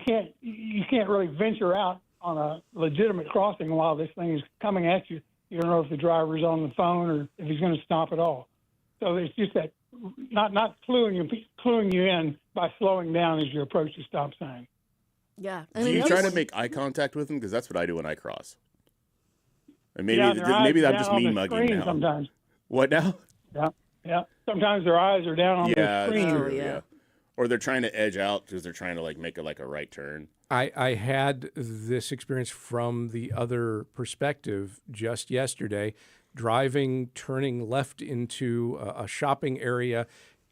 can't really venture out on a legitimate crossing while this thing is coming at you. You don't know if the driver's on the phone or if he's going to stop at all. So it's just that not cluing you in by slowing down as you approach the stop sign. Yeah. Do you try to make eye contact with them? Because that's what I do when I cross. And maybe I'm just mean mugging now. Sometimes. What now? Yeah. Sometimes their eyes are down on the screen. That's true, yeah. Or they're trying to edge out because they're trying to make a right turn. I had this experience from the other perspective just yesterday, turning left into a shopping area,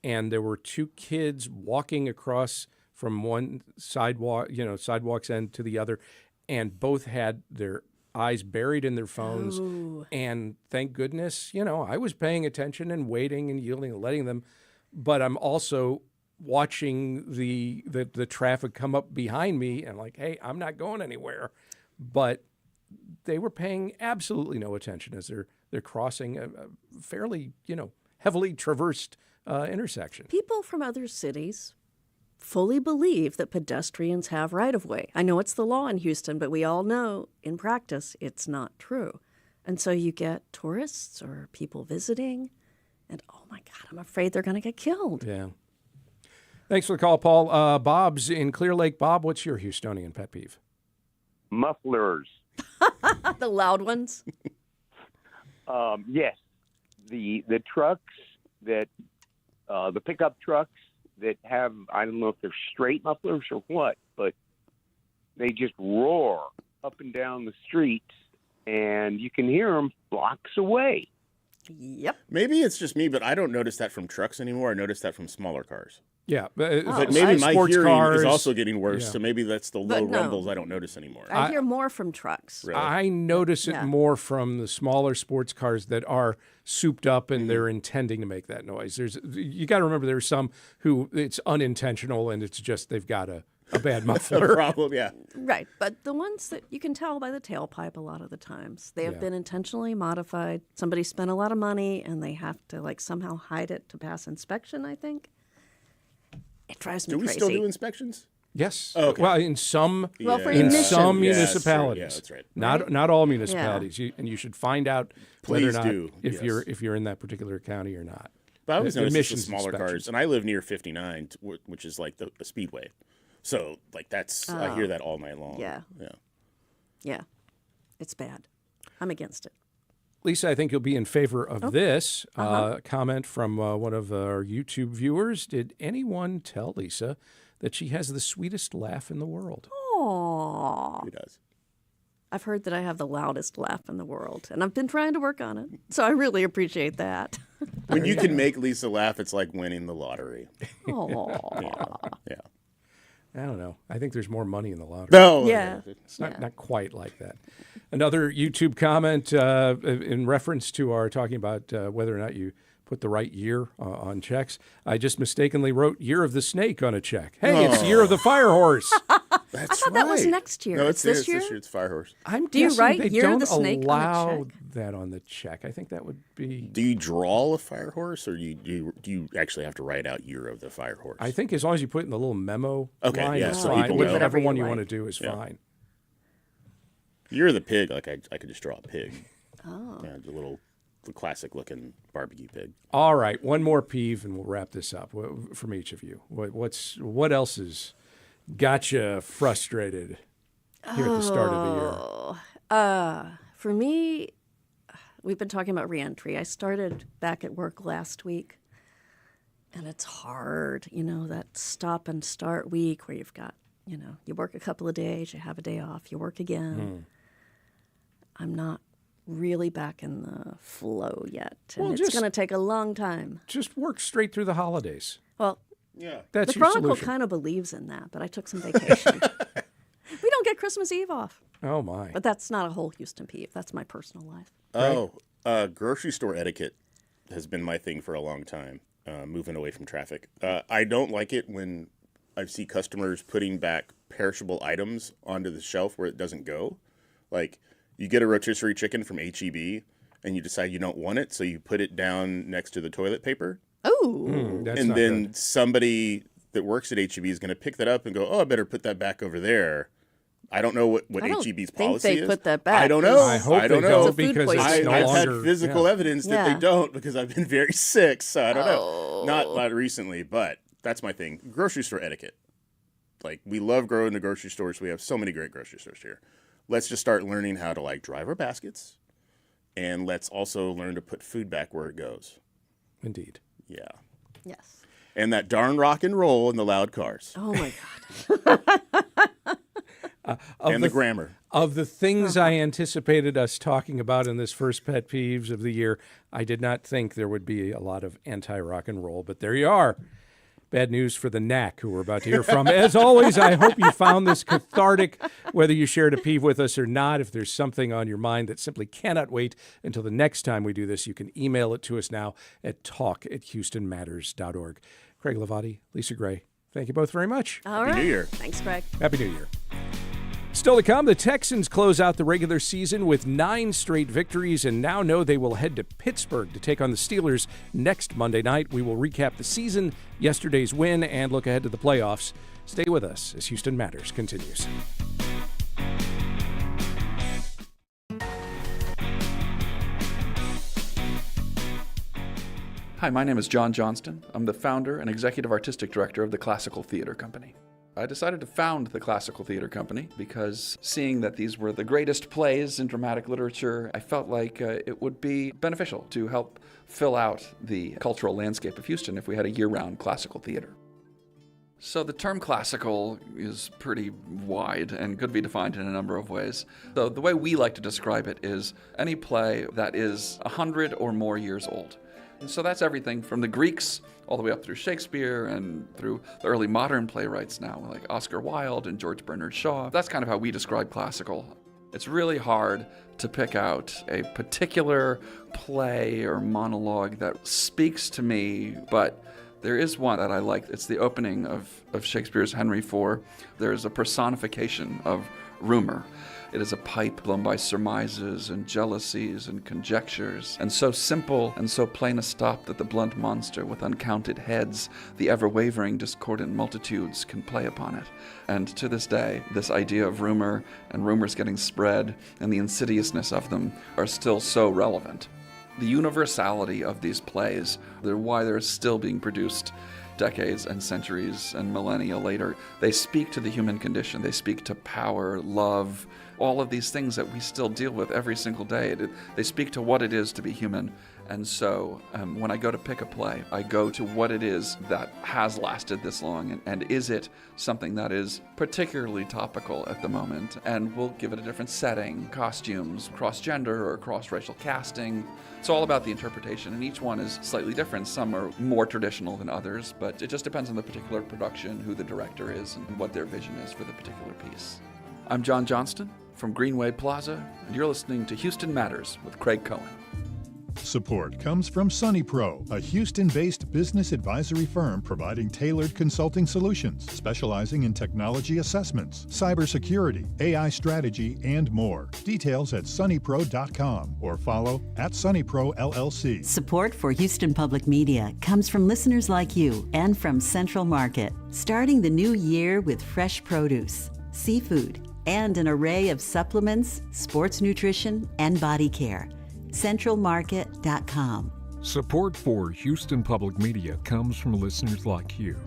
and there were two kids walking across from one sidewalk's end to the other, and both had their eyes buried in their phones. Ooh. And thank goodness, I was paying attention and waiting and yielding and letting them, but I'm also watching the traffic come up behind me and like, hey, I'm not going anywhere. But they were paying absolutely no attention as they're crossing a fairly, heavily traversed intersection. People from other cities fully believe that pedestrians have right-of-way. I know it's the law in Houston, but we all know in practice it's not true. And so you get tourists or people visiting, and oh my God, I'm afraid they're going to get killed. Yeah. Thanks for the call, Paul. Bob's in Clear Lake. Bob, what's your Houstonian pet peeve? Mufflers. The loud ones? Yes. The trucks that, the pickup trucks that have, I don't know if they're straight mufflers or what, but they just roar up and down the streets, and you can hear them blocks away. Yep. Maybe it's just me, but I don't notice that from trucks anymore. I notice that from smaller cars. Yeah. But maybe my hearing cars, is also getting worse, yeah. so maybe that's the low rumbles I don't notice anymore. I hear more from trucks. Really? I notice it more from the smaller sports cars that are souped up and they're intending to make that noise. You got to remember there's some who it's unintentional and it's just they've got to a bad muffler. problem, yeah. Right, but the ones that you can tell by the tailpipe a lot of the times, they have been intentionally modified. Somebody spent a lot of money and they have to like somehow hide it to pass inspection, I think. It drives me crazy. Do we still do inspections? Yes. Oh, okay. Well, in some for municipalities. Yeah, that's right. Not all municipalities. And you should find out whether or not Please do. if you're in that particular county or not. But I always notice it's the smaller inspections. cars, and I live near 59, which is like the speedway. So like I hear that all night long. Yeah. It's bad. I'm against it. Lisa, I think you'll be in favor of this comment from one of our YouTube viewers. Did anyone tell Lisa that she has the sweetest laugh in the world? Aww. Who does? I've heard that I have the loudest laugh in the world, and I've been trying to work on it. So I really appreciate that. When you can make Lisa laugh, it's like winning the lottery. Aww. Yeah. I don't know. I think there's more money in the lottery. No. Yeah. It's not quite like that. Another YouTube comment in reference to our talking about whether or not you put the right year on checks. I just mistakenly wrote Year of the Snake on a check. Hey, it's Year of the Fire Horse. That's I thought that was next year. No, it's this year? This year. It's Fire Horse. Do you write they Year don't of the Snake allow on a check? that on the check. I think that would be... Do you draw a fire horse, or do you actually have to write out Year of the Fire Horse? I think as long as you put it in the little memo line, yeah, it's so fine. people know. Whatever one you like. want to do is fine. Year of the Pig, like I could just draw a pig. Oh. Yeah, the classic-looking barbecue pig. All right, one more peeve, and we'll wrap this up from each of you. What else has got you frustrated here at the start of the year? For me, we've been talking about reentry. I started back at work last week, and it's hard, that stop and start week where you've got, you work a couple of days, you have a day off, you work again. I'm not really back in the flow yet, and it's going to take a long time. Just work straight through the holidays. Well, yeah, that's the your Chronicle solution. kind of believes in that, but I took some vacation. We don't get Christmas Eve off. Oh, my. But that's not a whole Houston peeve. That's my personal life. Grocery store etiquette has been my thing for a long time, moving away from traffic. I don't like it when I see customers putting back perishable items onto the shelf where it doesn't go. Like, you get a rotisserie chicken from H-E-B, and you decide you don't want it, so you put it down next to the toilet paper. Oh. And then somebody that works at H-E-B is going to pick that up and go, I better put that back over there. I don't know what H-E-B's policy is. I don't think they put that back. I don't know. I hope they don't, because it's no I've longer... had physical evidence that they don't, because I've been very sick, so I don't know. Not recently, but that's my thing. Grocery store etiquette. Like, we love growing the grocery stores. We have so many great grocery stores here. Let's just start learning how to, drive our baskets, and let's also learn to put food back where it goes. Indeed. Yeah. Yes. And that darn rock and roll in the loud cars. Oh, my God. And the grammar. Of the things I anticipated us talking about in this first Pet Peeves of the year, I did not think there would be a lot of anti-rock and roll, but there you are. Bad news for the knack who we're about to hear from. As always, I hope you found this cathartic, whether you shared a peeve with us or not. If there's something on your mind that simply cannot wait until the next time we do this, you can email it to us now at talk@houstonmatters.org. Craig Hlavaty, Lisa Gray, thank you both very much. All right. Happy New Year. Thanks, Craig. Happy New Year. Still to come, the Texans close out the regular season with 9 straight victories and now know they will head to Pittsburgh to take on the Steelers next Monday night. We will recap the season, yesterday's win, and look ahead to the playoffs. Stay with us as Houston Matters continues. Hi, my name is John Johnston. I'm the founder and executive artistic director of the Classical Theater Company. I decided to found the Classical Theater Company because seeing that these were the greatest plays in dramatic literature, I felt like it would be beneficial to help fill out the cultural landscape of Houston if we had a year-round classical theater. So the term classical is pretty wide and could be defined in a number of ways. So the way we like to describe it is any play that is 100 or more years old. And so that's everything from the Greeks all the way up through Shakespeare and through the early modern playwrights now, like Oscar Wilde and George Bernard Shaw. That's kind of how we describe classical. It's really hard to pick out a particular play or monologue that speaks to me, but There is one that I like. It's the opening of Shakespeare's Henry IV. There is a personification of rumor. It is a pipe blown by surmises and jealousies and conjectures, and so simple and so plain a stop that the blunt monster with uncounted heads, the ever-wavering discordant multitudes can play upon it. And to this day, this idea of rumor and rumors getting spread and the insidiousness of them are still so relevant. The universality of these plays, they're why they're still being produced decades and centuries and millennia later. They speak to the human condition. They speak to power, love, all of these things that we still deal with every single day. They speak to what it is to be human. And so when I go to pick a play, I go to what it is that has lasted this long, and is it something that is particularly topical at the moment, and we'll give it a different setting, costumes, cross-gender or cross-racial casting. It's all about the interpretation, and each one is slightly different. Some are more traditional than others, but it just depends on the particular production, who the director is, and what their vision is for the particular piece. I'm John Johnston from Greenway Plaza, and you're listening to Houston Matters with Craig Cohen. Support comes from SunnyPro, a Houston-based business advisory firm providing tailored consulting solutions, specializing in technology assessments, cybersecurity, AI strategy, and more. Details at sunnypro.com or follow @SunnyPro LLC. Support for Houston Public Media comes from listeners like you and from Central Market, starting the new year with fresh produce, seafood, and an array of supplements, sports nutrition, and body care. CentralMarket.com. Support for Houston Public Media comes from listeners like you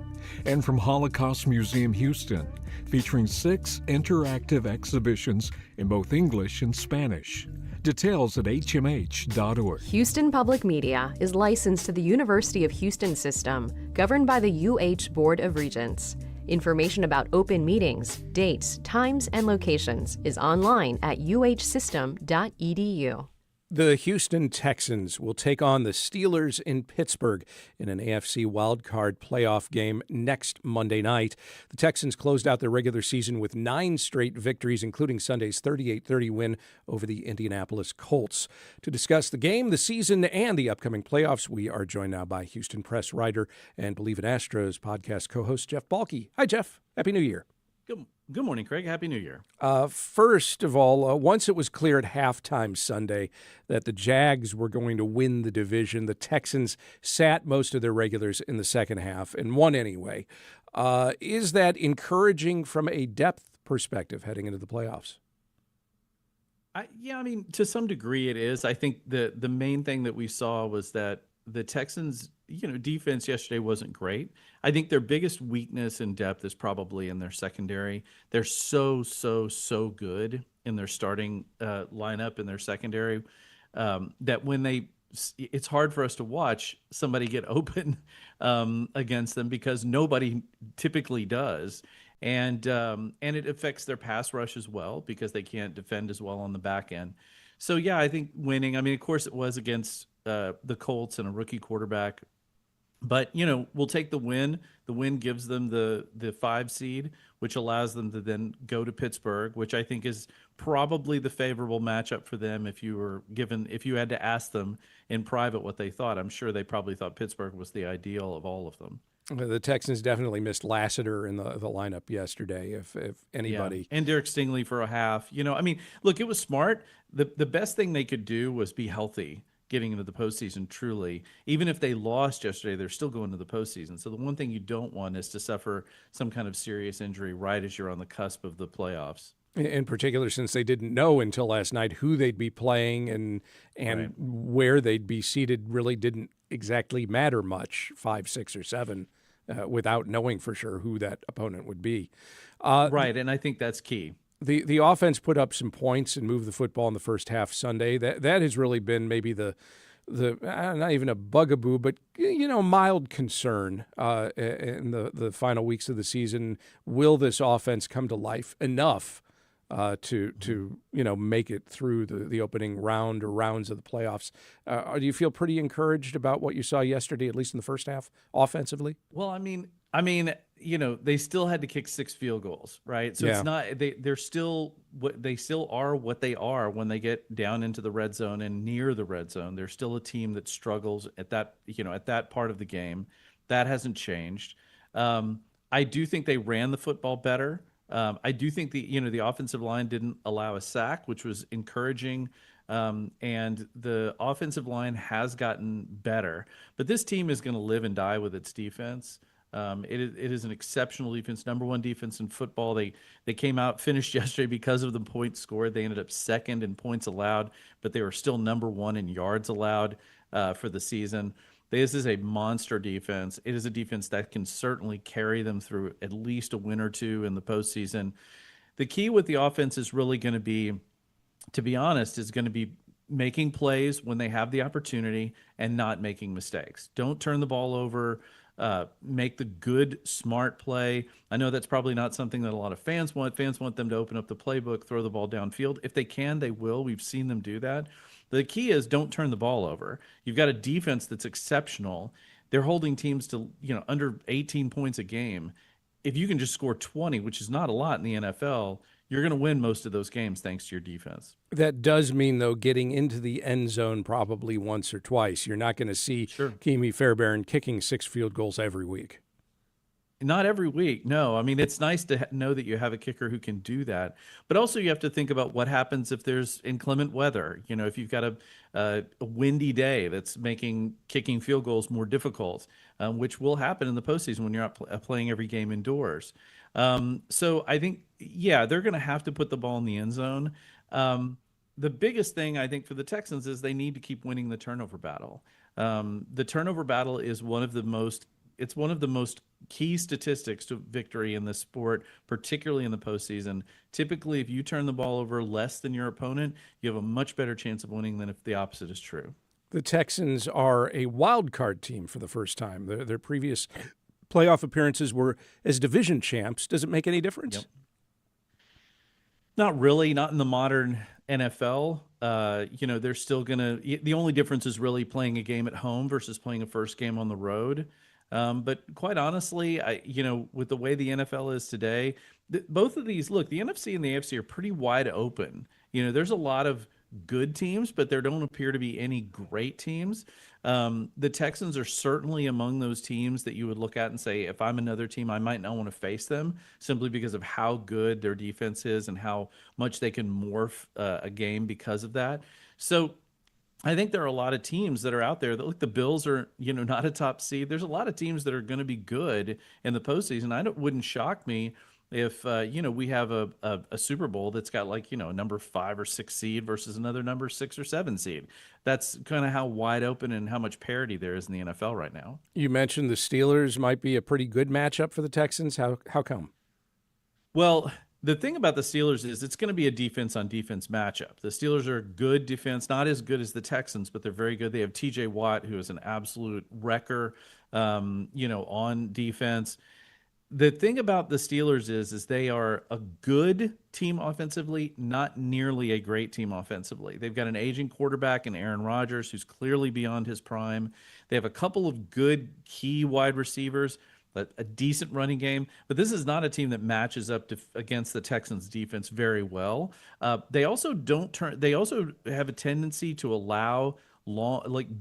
and from Holocaust Museum Houston, featuring 6 interactive exhibitions in both English and Spanish. Details at hmh.org. Houston Public Media is licensed to the University of Houston system, governed by the UH Board of Regents. Information about open meetings, dates, times, and locations is online at uhsystem.edu. The Houston Texans will take on the Steelers in Pittsburgh in an AFC wildcard playoff game next Monday night. The Texans closed out their regular season with 9 straight victories, including Sunday's 38-30 win over the Indianapolis Colts. To discuss the game, the season, and the upcoming playoffs, we are joined now by Houston Press writer and Believe in Astros podcast co-host Jeff Balke. Hi, Jeff. Happy New Year. Good morning, Craig. Happy New Year. First of all, once it was clear at halftime Sunday that the Jags were going to win the division, the Texans sat most of their regulars in the second half and won anyway. Is that encouraging from a depth perspective heading into the playoffs? Yeah, to some degree it is. I think the main thing that we saw was that the Texans, defense yesterday wasn't great. I think their biggest weakness in depth is probably in their secondary. They're so good in their starting lineup in their secondary that when it's hard for us to watch somebody get open against them because nobody typically does. And it affects their pass rush as well because they can't defend as well on the back end. So, yeah, I think winning, of course it was against the Colts and a rookie quarterback. But, we'll take the win. The win gives them the 5 seed, which allows them to then go to Pittsburgh, which I think is probably the favorable matchup for them if you had to ask them in private what they thought. I'm sure they probably thought Pittsburgh was the ideal of all of them. The Texans definitely missed Lassiter in the lineup yesterday, if anybody. Yeah. And Derek Stingley for a half. Look, it was smart. The best thing they could do was be healthy getting into the postseason, truly. Even if they lost yesterday, they're still going to the postseason. So the one thing you don't want is to suffer some kind of serious injury right as you're on the cusp of the playoffs. In particular, since they didn't know until last night who they'd be playing and Right. where they'd be seated really didn't exactly matter much, 5, 6, or 7, without knowing for sure who that opponent would be. Right, and I think that's key. The offense put up some points and moved the football in the first half Sunday. That has really been maybe the not even a bugaboo, but mild concern in the final weeks of the season. Will this offense come to life enough to make it through the opening round or rounds of the playoffs? Do you feel pretty encouraged about what you saw yesterday, at least in the first half, offensively? Well, they still had to kick 6 field goals, right? So It's not they still are what they are when they get down into the red zone and near the red zone. They're still a team that struggles at that part of the game. That hasn't changed. I do think they ran the football better. I do think the offensive line didn't allow a sack, which was encouraging. And the offensive line has gotten better. But this team is going to live and die with its defense. It is an exceptional defense, number one defense in football. They came out, finished yesterday because of the points scored. They ended up second in points allowed, but they were still number one in yards allowed for the season. This is a monster defense. It is a defense that can certainly carry them through at least a win or two in the postseason. The key with the offense is really going to be, to be honest, is going to be making plays when they have the opportunity and not making mistakes. Don't turn the ball over. Make the good, smart play. I know that's probably not something that a lot of fans want. Fans want them to open up the playbook, throw the ball downfield. If they can, they will. We've seen them do that. The key is don't turn the ball over. You've got a defense that's exceptional. They're holding teams to, under 18 points a game. If you can just score 20, which is not a lot in the NFL, you're going to win most of those games thanks to your defense. That does mean, though, getting into the end zone probably once or twice. You're not going to see Keamy Fairbairn kicking 6 field goals every week. Not every week, no. I mean, it's nice to know that you have a kicker who can do that. But also you have to think about what happens if there's inclement weather. If you've got a windy day that's making kicking field goals more difficult, which will happen in the postseason when you're not playing every game indoors. So I think, they're going to have to put the ball in the end zone. The biggest thing I think for the Texans is they need to keep winning the turnover battle. The turnover battle is one of the most key statistics to victory in this sport, particularly in the postseason. Typically, if you turn the ball over less than your opponent, you have a much better chance of winning than if the opposite is true. The Texans are a wild card team for the first time. Their previous playoff appearances were as division champs. Does it make any difference? Yep. Not really, not in the modern NFL. They're still the only difference is really playing a game at home versus playing a first game on the road. But quite honestly, with the way the NFL is today, both of these, look, the NFC and the AFC are pretty wide open. There's a lot of good teams, but there don't appear to be any great teams. The Texans are certainly among those teams that you would look at and say, if I'm another team, I might not want to face them simply because of how good their defense is and how much they can morph a game because of that. So I think there are a lot of teams that are out there that, look, the Bills are, not a top seed. There's a lot of teams that are going to be good in the postseason. It wouldn't shock me if, we have a Super Bowl that's got a number 5 or 6 seed versus another number 6 or 7 seed. That's kind of how wide open and how much parity there is in the NFL right now. You mentioned the Steelers might be a pretty good matchup for the Texans. How come? Well, the thing about the Steelers is it's going to be a defense-on-defense matchup. The Steelers are a good defense, not as good as the Texans, but they're very good. They have T.J. Watt, who is an absolute wrecker, on defense. The thing about the Steelers is they are a good team offensively, not nearly a great team offensively. They've got an aging quarterback in Aaron Rodgers, who's clearly beyond his prime. They have a couple of good key wide receivers, a decent running game, but this is not a team that matches up against the Texans defense very well. They also have a tendency to allow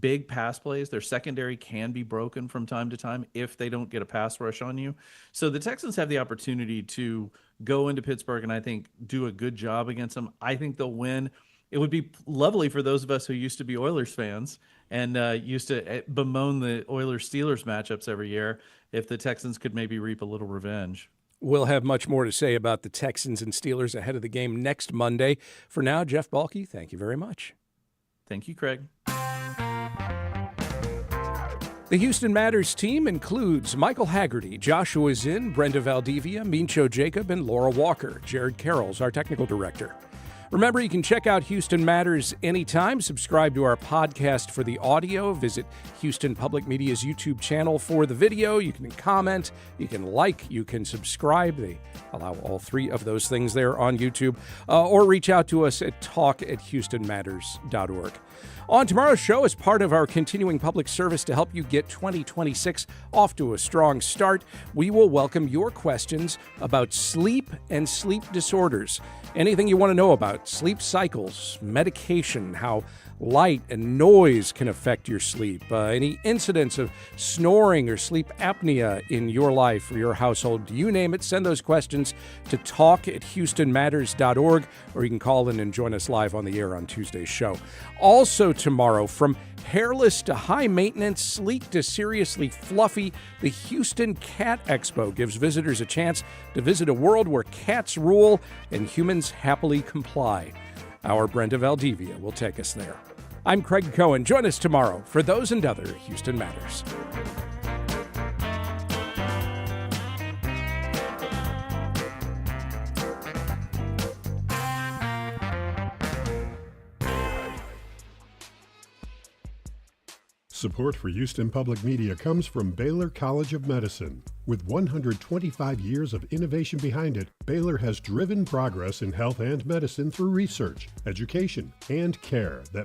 big pass plays. Their secondary can be broken from time to time if they don't get a pass rush on you. So the Texans have the opportunity to go into Pittsburgh and I think do a good job against them. I think they'll win. It would be lovely for those of us who used to be Oilers fans and used to bemoan the Oilers-Steelers matchups every year if the Texans could maybe reap a little revenge. We'll have much more to say about the Texans and Steelers ahead of the game next Monday. For now, Jeff Balke, thank you very much. Thank you, Craig. The Houston Matters team includes Michael Haggerty, Joshua Zinn, Brenda Valdivia, Mincho Jacob, and Laura Walker. Jared Carroll's our technical director. Remember, you can check out Houston Matters anytime. Subscribe to our podcast for the audio. Visit Houston Public Media's YouTube channel for the video. You can comment, you can like, you can subscribe. They allow all 3 of those things there on YouTube. Or reach out to us at talk@houstonmatters.org. On tomorrow's show, as part of our continuing public service to help you get 2026 off to a strong start, we will welcome your questions about sleep and sleep disorders. Anything you want to know about sleep cycles, medication, how Light and noise can affect your sleep. Any incidents of snoring or sleep apnea in your life or your household, you name it, send those questions to talk@houstonmatters.org, or you can call in and join us live on the air on Tuesday's show. Also tomorrow, from hairless to high maintenance, sleek to seriously fluffy, the Houston Cat Expo gives visitors a chance to visit a world where cats rule and humans happily comply. Our Brenda Valdivia will take us there. I'm Craig Cohen. Join us tomorrow for those and other Houston Matters. Support for Houston Public Media comes from Baylor College of Medicine. With 125 years of innovation behind it, Baylor has driven progress in health and medicine through research, education, and care that